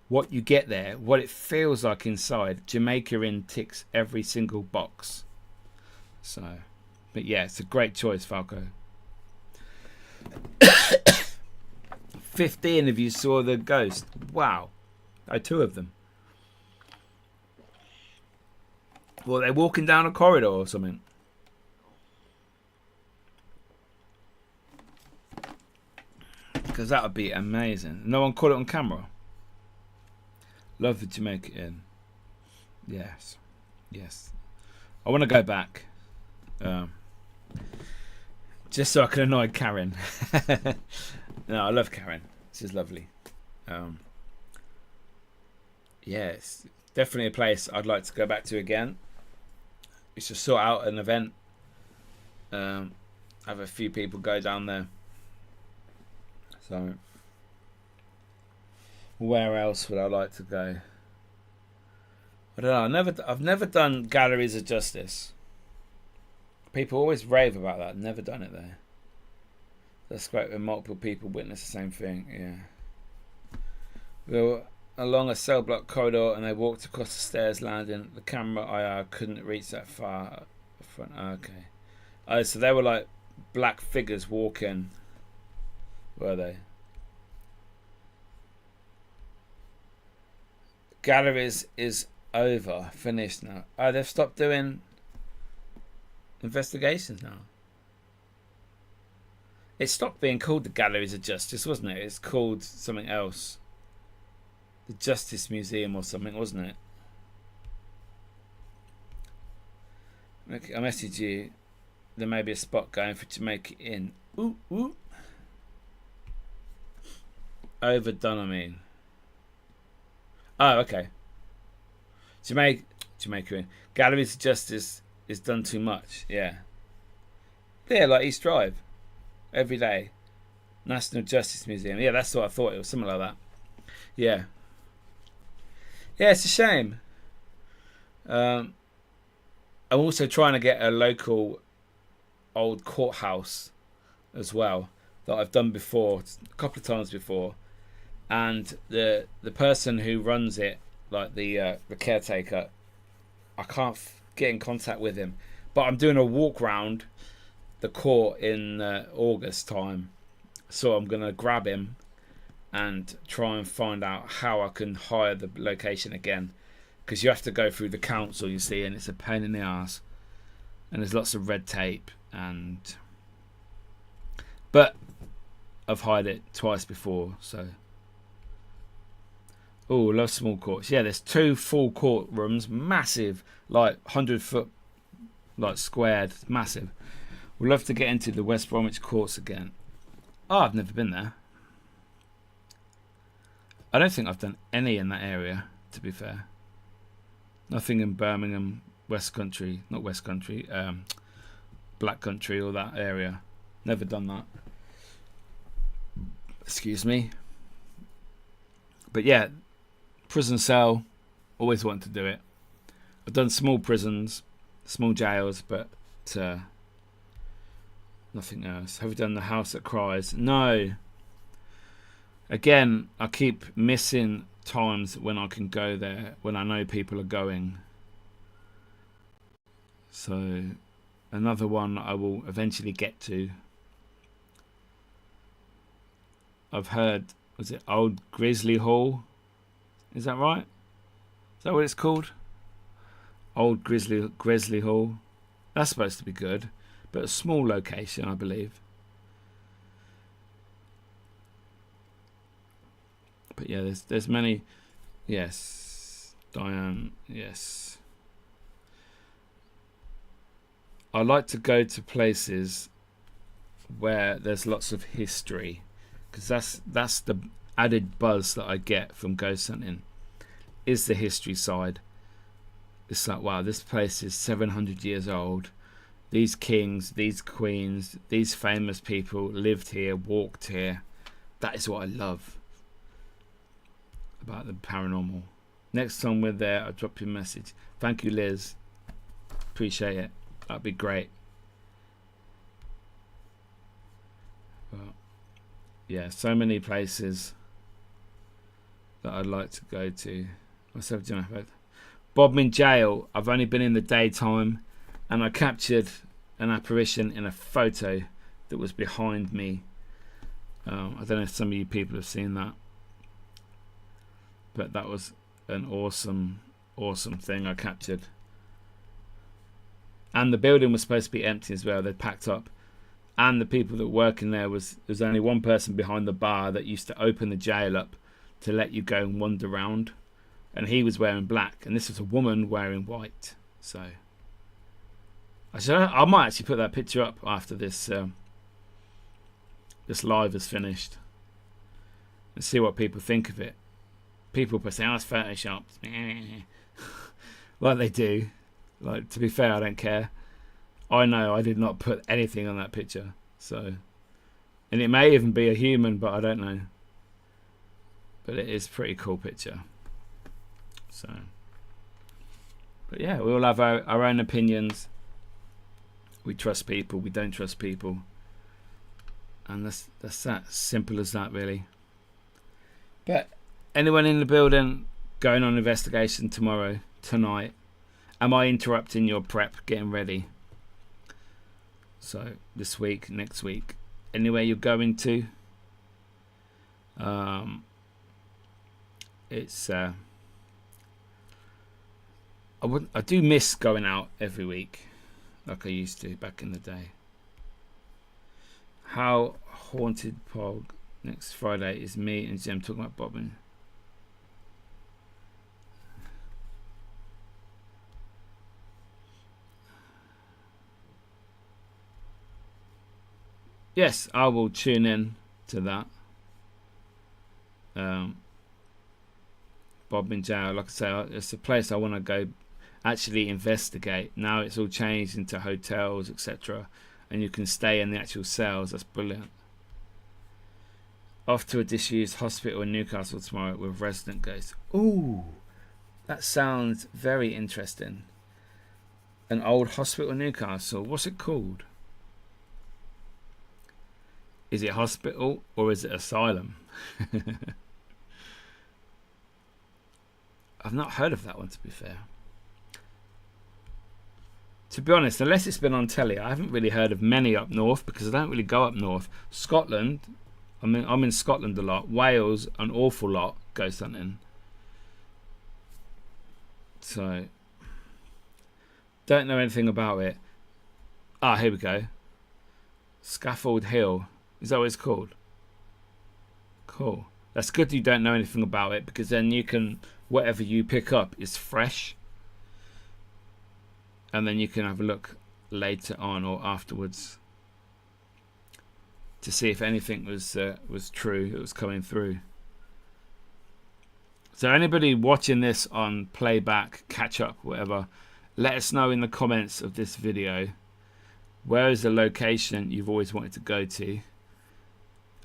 what you get there, what it feels like inside, Jamaica Inn ticks every single box. So, but yeah, it's a great choice, Falco. 15 of you saw the ghost. Wow. 2 of them. Well, they're walking down a corridor or something. Because that would be amazing. No one caught it on camera. Love the Jamaica Inn. Yes. Yes. I want to go back. Just so I can annoy Karen. No, I love Karen. She's lovely. Yeah, it's definitely a place I'd like to go back to again. We should sort out an event. Have a few people go down there. So, where else would I like to go? I don't know. I've never done Galleries of Justice. People always rave about that. Never done it there. That's great when multiple people witness the same thing. Yeah. We were along a cell block corridor and they walked across the stairs landing. The camera IR couldn't reach that far front. Okay. Oh, so they were like black figures walking. Were they? Galleries is over, finished now. Oh, they've stopped doing investigations now. It stopped being called the Galleries of Justice, wasn't it? It's called something else. The Justice Museum or something, wasn't it? I message you. There may be a spot going for to make it in. Ooh, ooh. Overdone, I mean. Oh, okay. Jamaica in. Galleries of Justice is done too much. Yeah. Yeah, like East Drive. Every day. National Justice Museum. Yeah, that's what I thought. It was something like that. Yeah. Yeah, it's a shame. I'm also trying to get a local old courthouse as well that I've done before, a couple of times before. And the person who runs it, like the caretaker, I can't get in contact with him. But I'm doing a walk round the court in August time, so I'm gonna grab him and try and find out how I can hire the location again, because you have to go through the council, you see, and it's a pain in the ass, and there's lots of red tape. But I've hired it twice before, so. Oh, love small courts. Yeah, there's 2 full courtrooms, massive, like 100-foot, like squared, massive. We'd love to get into the West Bromwich courts again. Oh, I've never been there. I don't think I've done any in that area, to be fair. Nothing in Birmingham, West Country, not West Country, Black Country or that area. Never done that. Excuse me. But yeah, prison cell, always wanted to do it. I've done small prisons, small jails, but nothing else. Have you done the House that Cries? No. Again, I keep missing times when I can go there, when I know people are going. So, another one I will eventually get to. I've heard, was it Old Grizzly Hall? Is that right? Is that what it's called? Old Grizzly Hall. That's supposed to be good, but a small location, I believe. But yeah, there's many. Yes, Diane. Yes. I like to go to places where there's lots of history, because that's the added buzz that I get from ghost hunting, is the history side. It's like, wow, this place is 700 years old. These kings, these queens, these famous people lived here, walked here. That is what I love about the paranormal. Next time we're there, I'll drop you a message. Thank you, Liz. Appreciate it. That'd be great. Well, yeah, so many places that I'd like to go to. Myself, Bodmin Jail. I've only been in the daytime, and I captured an apparition in a photo that was behind me. I don't know if some of you people have seen that, but that was an awesome thing I captured. And the building was supposed to be empty as well. They'd packed up, and the people that work in there was only one person behind the bar that used to open the jail up to let you go and wander around, and he was wearing black, and this was a woman wearing white. So I might actually put that picture up after this this live is finished and see what people think of it. People say, "Oh, it's photoshopped," like they do. Like, to be fair, I don't care. I know I did not put anything on that picture. So, and it may even be a human, but I don't know. But it is a pretty cool picture. So, but yeah, we all have our own opinions. We trust people, we don't trust people, and that's that simple as that, really. But anyone in the building going on investigation tonight? Am I interrupting your prep, getting ready? So this week, next week, anywhere you're going to, it's I do miss going out every week like I used to back in the day. How haunted Pog next Friday is me and Jim talking about Bobbin. Yes, I will tune in to that. Bob and Joe, like I say, it's a place I want to go actually investigate. Now it's all changed into hotels, etc., and you can stay in the actual cells. That's brilliant. Off to a disused hospital in Newcastle tomorrow with resident ghosts. Ooh, that sounds very interesting. An old hospital in Newcastle. What's it called? Is it hospital or is it asylum? I've not heard of that one, to be fair. To be honest, unless it's been on telly, I haven't really heard of many up north because I don't really go up north. Scotland, I'm in Scotland a lot. Wales, an awful lot, ghost hunting. So, don't know anything about it. Ah, here we go. Scaffold Hill. Is that what it's called? Cool. That's good you don't know anything about it because then you can, whatever you pick up is fresh. And then you can have a look later on or afterwards to see if anything was true that was coming through. So anybody watching this on playback, catch up, whatever, let us know in the comments of this video. Where is the location you've always wanted to go to?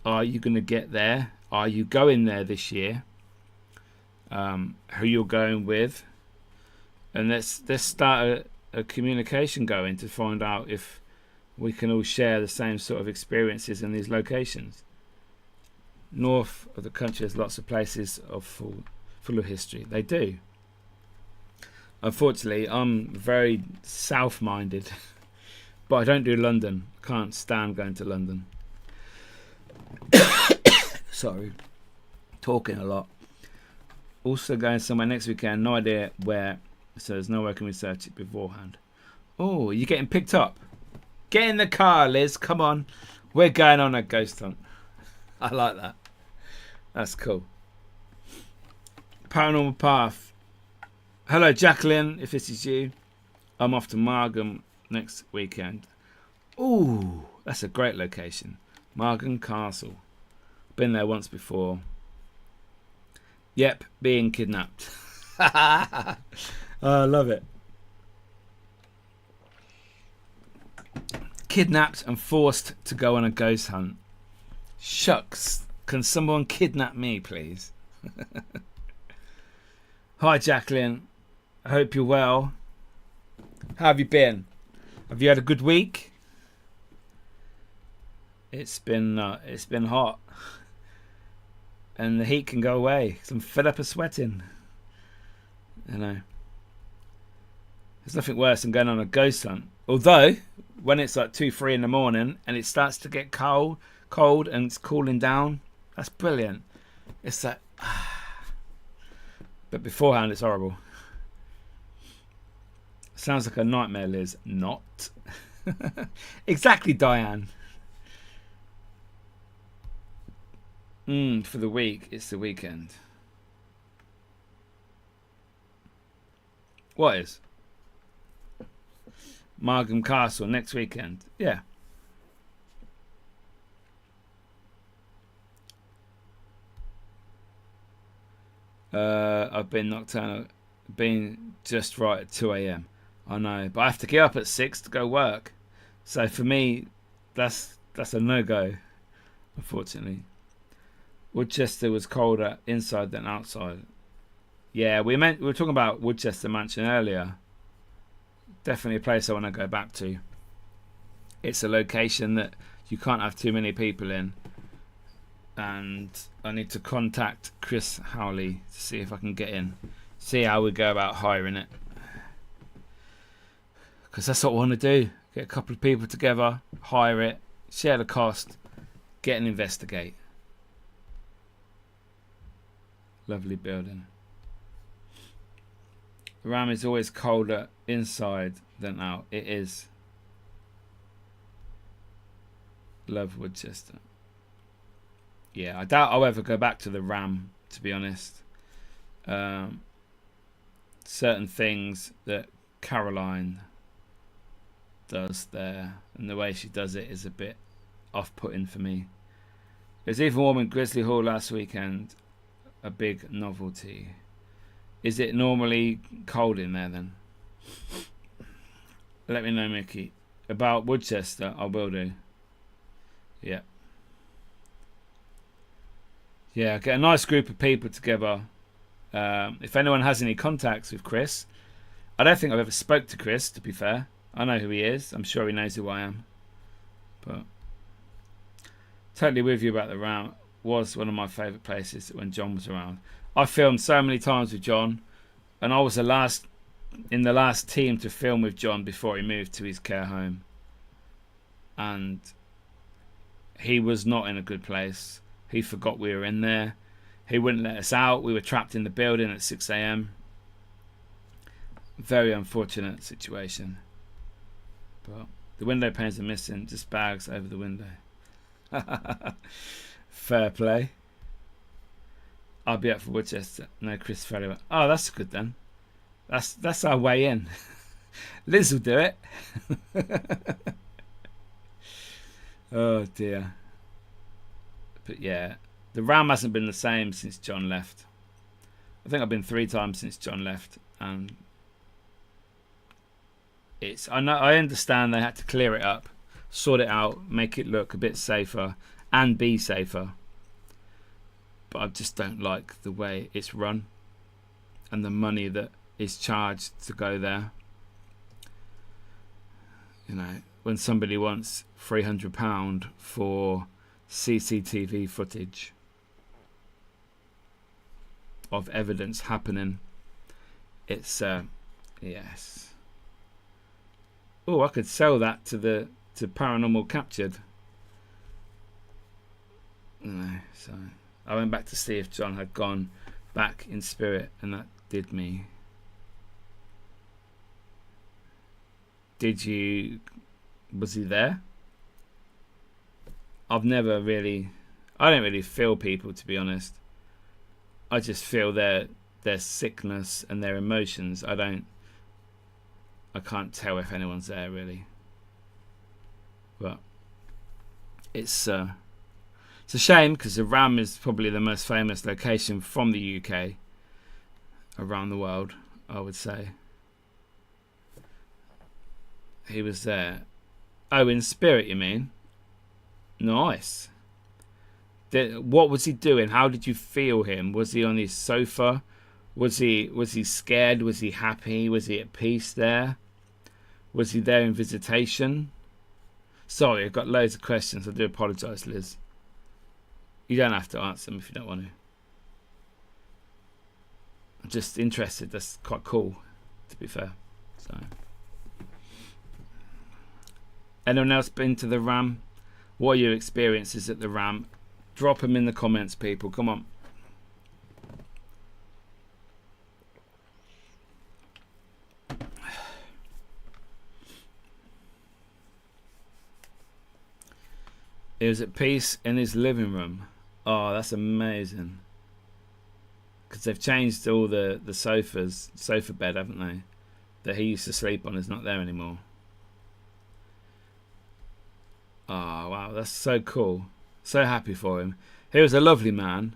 Are you going to get there? Are you going there this year? Who you're going with? And let's start a communication going to find out if we can all share the same sort of experiences in these locations. North of the country has lots of places full of history. They do. Unfortunately, I'm very south-minded, but I don't do London. I can't stand going to London. Sorry, talking a lot. Also going somewhere next weekend, no idea where, so there's no way I can research it beforehand. Oh, you're getting picked up. Get in the car, Liz, come on. We're going on a ghost hunt. I like that. That's cool. Paranormal Path. Hello, Jacqueline, if this is you. I'm off to Margam next weekend. Ooh, that's a great location. Margam Castle. Been there once before. Yep, being kidnapped. Oh, I love it. Kidnapped and forced to go on a ghost hunt. Shucks. Can someone kidnap me, please? Hi, Jacqueline. I hope you're well. How have you been? Have you had a good week? It's been hot. And the heat can go away because I'm fed up of sweating. You know. There's nothing worse than going on a ghost hunt. Although, when it's like 2-3 in the morning and it starts to get cold and it's cooling down, that's brilliant. It's like, but beforehand it's horrible. Sounds like a nightmare, Liz. Not. Exactly, Diane. For the week, it's the weekend. What is? Margam Castle next weekend. Yeah. I've been nocturnal, been just right at 2 a.m. I know, but I have to get up at 6 to go work. So for me, that's a no-go, unfortunately. Woodchester was colder inside than outside. Yeah, we were talking about Woodchester Mansion earlier. Definitely a place I want to go back to. It's a location that you can't have too many people in. And I need to contact Chris Howley to see if I can get in. See how we go about hiring it. Because that's what I want to do. Get a couple of people together, hire it, share the cost, get and investigate. Lovely building. The ram is always colder inside than out. It is. Love Woodchester. Yeah, I doubt I'll ever go back to the ram, to be honest. Certain things that Caroline does there, and the way she does it is a bit off-putting for me. It was even warm in Grizzly Hall last weekend. A big novelty. Is it normally cold in there then? Let me know, Mickey. About Woodchester, I will do. Yeah. Yeah, get a nice group of people together. If anyone has any contacts with Chris, I don't think I've ever spoke to Chris, to be fair. I know who he is. I'm sure he knows who I am. But totally with you about the Ram. Was one of my favourite places when John was around. I filmed so many times with John, and I was the last team to film with John before he moved to his care home. And he was not in a good place. He forgot we were in there. He wouldn't let us out. We were trapped in the building at 6 a.m. Very unfortunate situation. But the window panes are missing. Just bags over the window. Fair play. I'll be up for Woodchester. No, Chris Ferry. Oh, that's good then. That's our way in. Liz will do it. Oh dear. But yeah, the Ram hasn't been the same since John left. I think I've been 3 times since John left, and I understand they had to clear it up, sort it out, make it look a bit safer, and be safer. But I just don't like the way it's run, and the money that is charged to go there. You know, when somebody wants £300 for CCTV footage of evidence happening, it's yes. Oh, I could sell that to Paranormal Captured. No, so I went back to see if John had gone back in spirit, and that did me. Was he there? I don't really feel people, to be honest. I just feel their sickness and their emotions. I can't tell if anyone's there really. But it's a shame, because the Ram is probably the most famous location from the UK around the world, I would say. He was there. Oh, in spirit, you mean? Nice. What was he doing? How did you feel him? Was he on his sofa? Was he scared? Was he happy? Was he at peace there? Was he there in visitation? Sorry, I've got loads of questions. I do apologise, Liz. You don't have to answer them if you don't want to. I'm just interested. That's quite cool, to be fair. So, anyone else been to the Ram? What are your experiences at the Ram? Drop them in the comments, people. Come on. He was at peace in his living room. Oh, that's amazing. Because they've changed all the sofa bed, haven't they? That he used to sleep on is not there anymore. Oh, wow, that's so cool. So happy for him. He was a lovely man.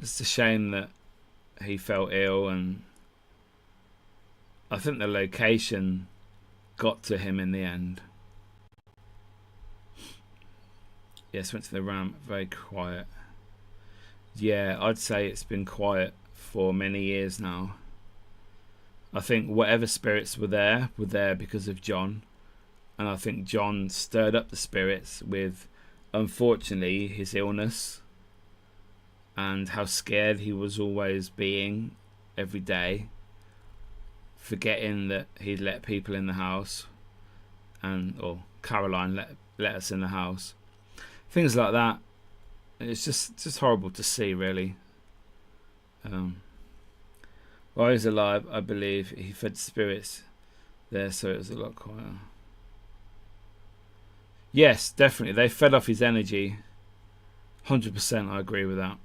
It's a shame that he fell ill, and I think the location got to him in the end. Yes, went to the Ram. Very quiet. Yeah, I'd say it's been quiet for many years now. I think whatever spirits were there because of John. And I think John stirred up the spirits with, unfortunately, his illness and how scared he was always being every day, forgetting that he'd let people in the house, or Caroline let us in the house. Things like that. It's just horrible to see, really. While he's alive, I believe he fed spirits there, so it was a lot quieter. Yes, definitely. They fed off his energy. 100%, I agree with that.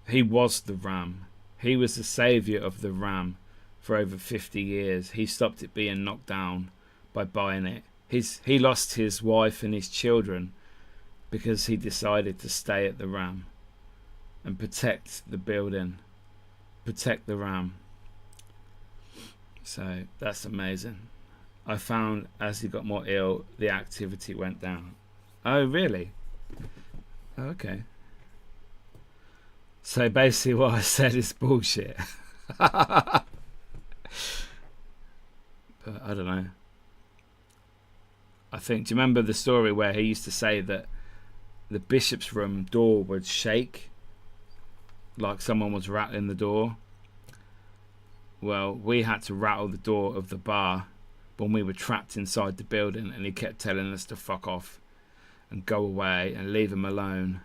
He was the ram. He was the saviour of the ram for over 50 years. He stopped it being knocked down by buying it. He lost his wife and his children because he decided to stay at the ram and protect the building, protect the ram. So that's amazing. I found as he got more ill, the activity went down. Oh, really? Okay. So basically what I said is bullshit. But I don't know. I think, do you remember the story where he used to say that the bishop's room door would shake like someone was rattling the door? Well, we had to rattle the door of the bar when we were trapped inside the building, and he kept telling us to fuck off and go away and leave him alone.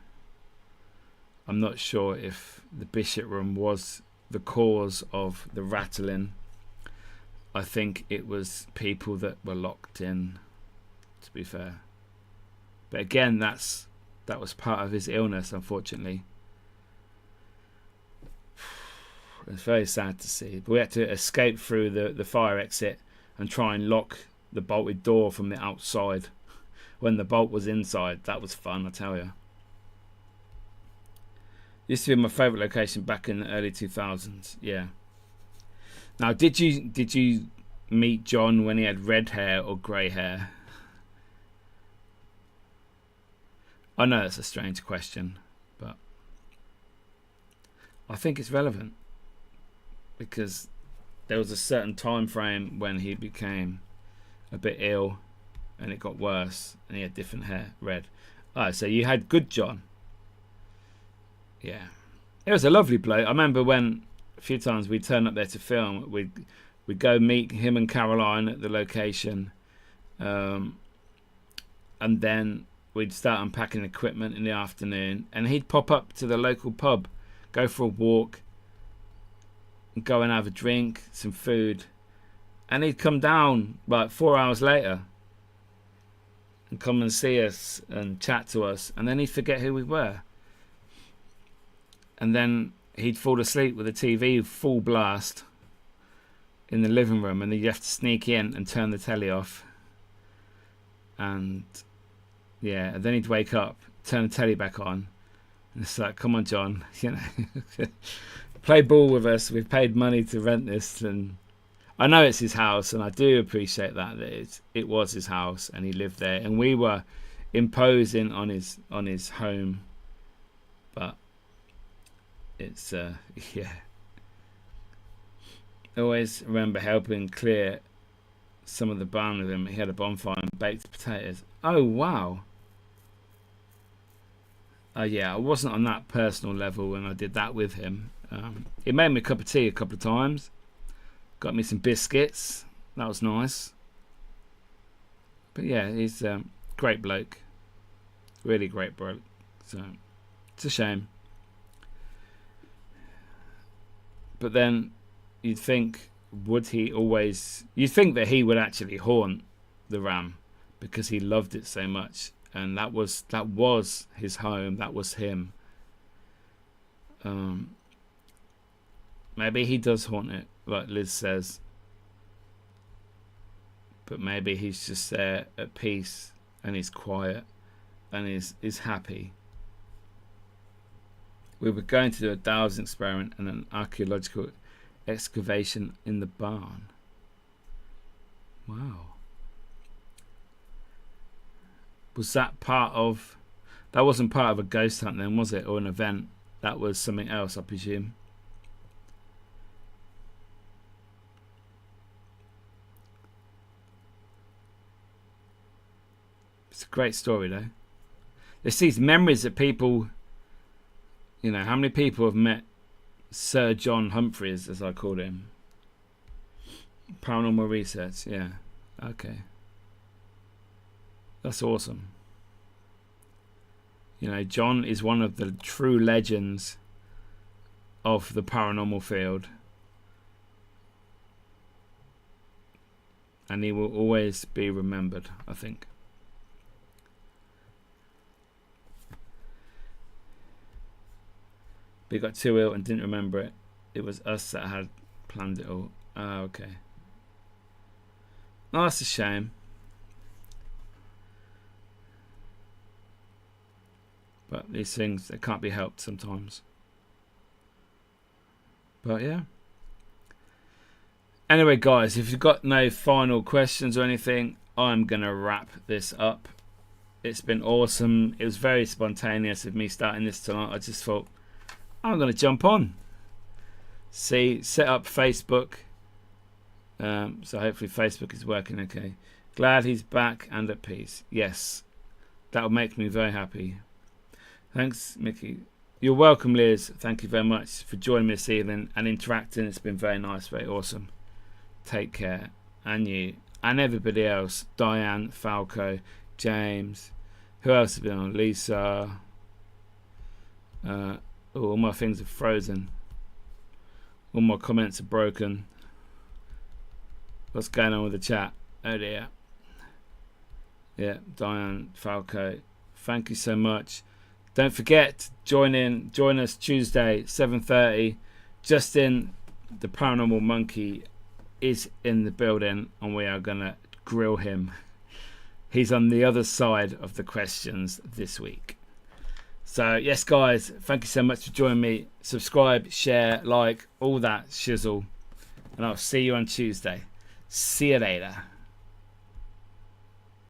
I'm not sure if the bishop room was the cause of the rattling. I think it was people that were locked in, to be fair. But again, that was part of his illness, unfortunately. It's very sad to see. But we had to escape through the fire exit and try and lock the bolted door from the outside when the bolt was inside. That was fun, I tell you. Used to be my favourite location back in the early 2000s. Yeah. Now, did you meet John when he had red hair or grey hair? I know it's a strange question, but I think it's relevant because there was a certain time frame when he became a bit ill and it got worse and he had different hair, red. Oh, so you had good John. Yeah. It was a lovely bloke. I remember when a few times we'd turn up there to film, we'd go meet him and Caroline at the location, and then we'd start unpacking equipment in the afternoon, and he'd pop up to the local pub, go for a walk, and go and have a drink, some food, and he'd come down like 4 hours later and come and see us and chat to us, and then he'd forget who we were. And then he'd fall asleep with the TV full blast in the living room, and then you have to sneak in and turn the telly off. And yeah, and then he'd wake up, turn the telly back on, and it's like, come on, John, you know, play ball with us. We've paid money to rent this, and I know it's his house, and I do appreciate that it was his house, and he lived there, and we were imposing on his home, but it's yeah. I always remember helping clear some of the barn with him. He had a bonfire and baked potatoes. Oh wow. Yeah, I wasn't on that personal level when I did that with him. He made me a cup of tea a couple of times. Got me some biscuits. That was nice. But yeah, he's a great bloke. Really great bloke. So it's a shame. But then you'd think, you'd think that he would actually haunt the ram because he loved it so much, and that was his home, that was him. Maybe he does haunt it, like Liz says, but maybe he's just there at peace and he's quiet and is happy. We were going to do a dowsing experiment and an archaeological excavation in the barn. Wow. Was that that wasn't part of a ghost hunt then, was it? Or an event? That was something else, I presume. It's a great story though. There's these memories that people, you know, how many people have met Sir John Humphreys, as I called him? Paranormal research, yeah. Okay. That's awesome. You know, John is one of the true legends of the paranormal field. And he will always be remembered, I think. We got too ill and didn't remember it. It was us that had planned it all. Oh, okay. Oh, that's a shame. But these things, they can't be helped sometimes. But yeah. Anyway, guys, if you've got no final questions or anything, I'm going to wrap this up. It's been awesome. It was very spontaneous of me starting this tonight. I just thought, I'm going to jump on. Set up Facebook. So hopefully Facebook is working okay. Glad he's back and at peace. Yes, that will make me very happy. Thanks, Mickey. You're welcome, Liz. Thank you very much for joining me this evening and interacting. It's been very nice, very awesome. Take care. And you. And everybody else. Diane, Falco, James. Who else has been on? Lisa. All my things are frozen. All my comments are broken. What's going on with the chat? Oh dear. Yeah, Diane, Falco. Thank you so much. Don't forget, join us Tuesday, 7:30. Justin, the Paranormal Monkey, is in the building and we are going to grill him. He's on the other side of the questions this week. So, yes, guys, thank you so much for joining me. Subscribe, share, like, all that shizzle. And I'll see you on Tuesday. See you later.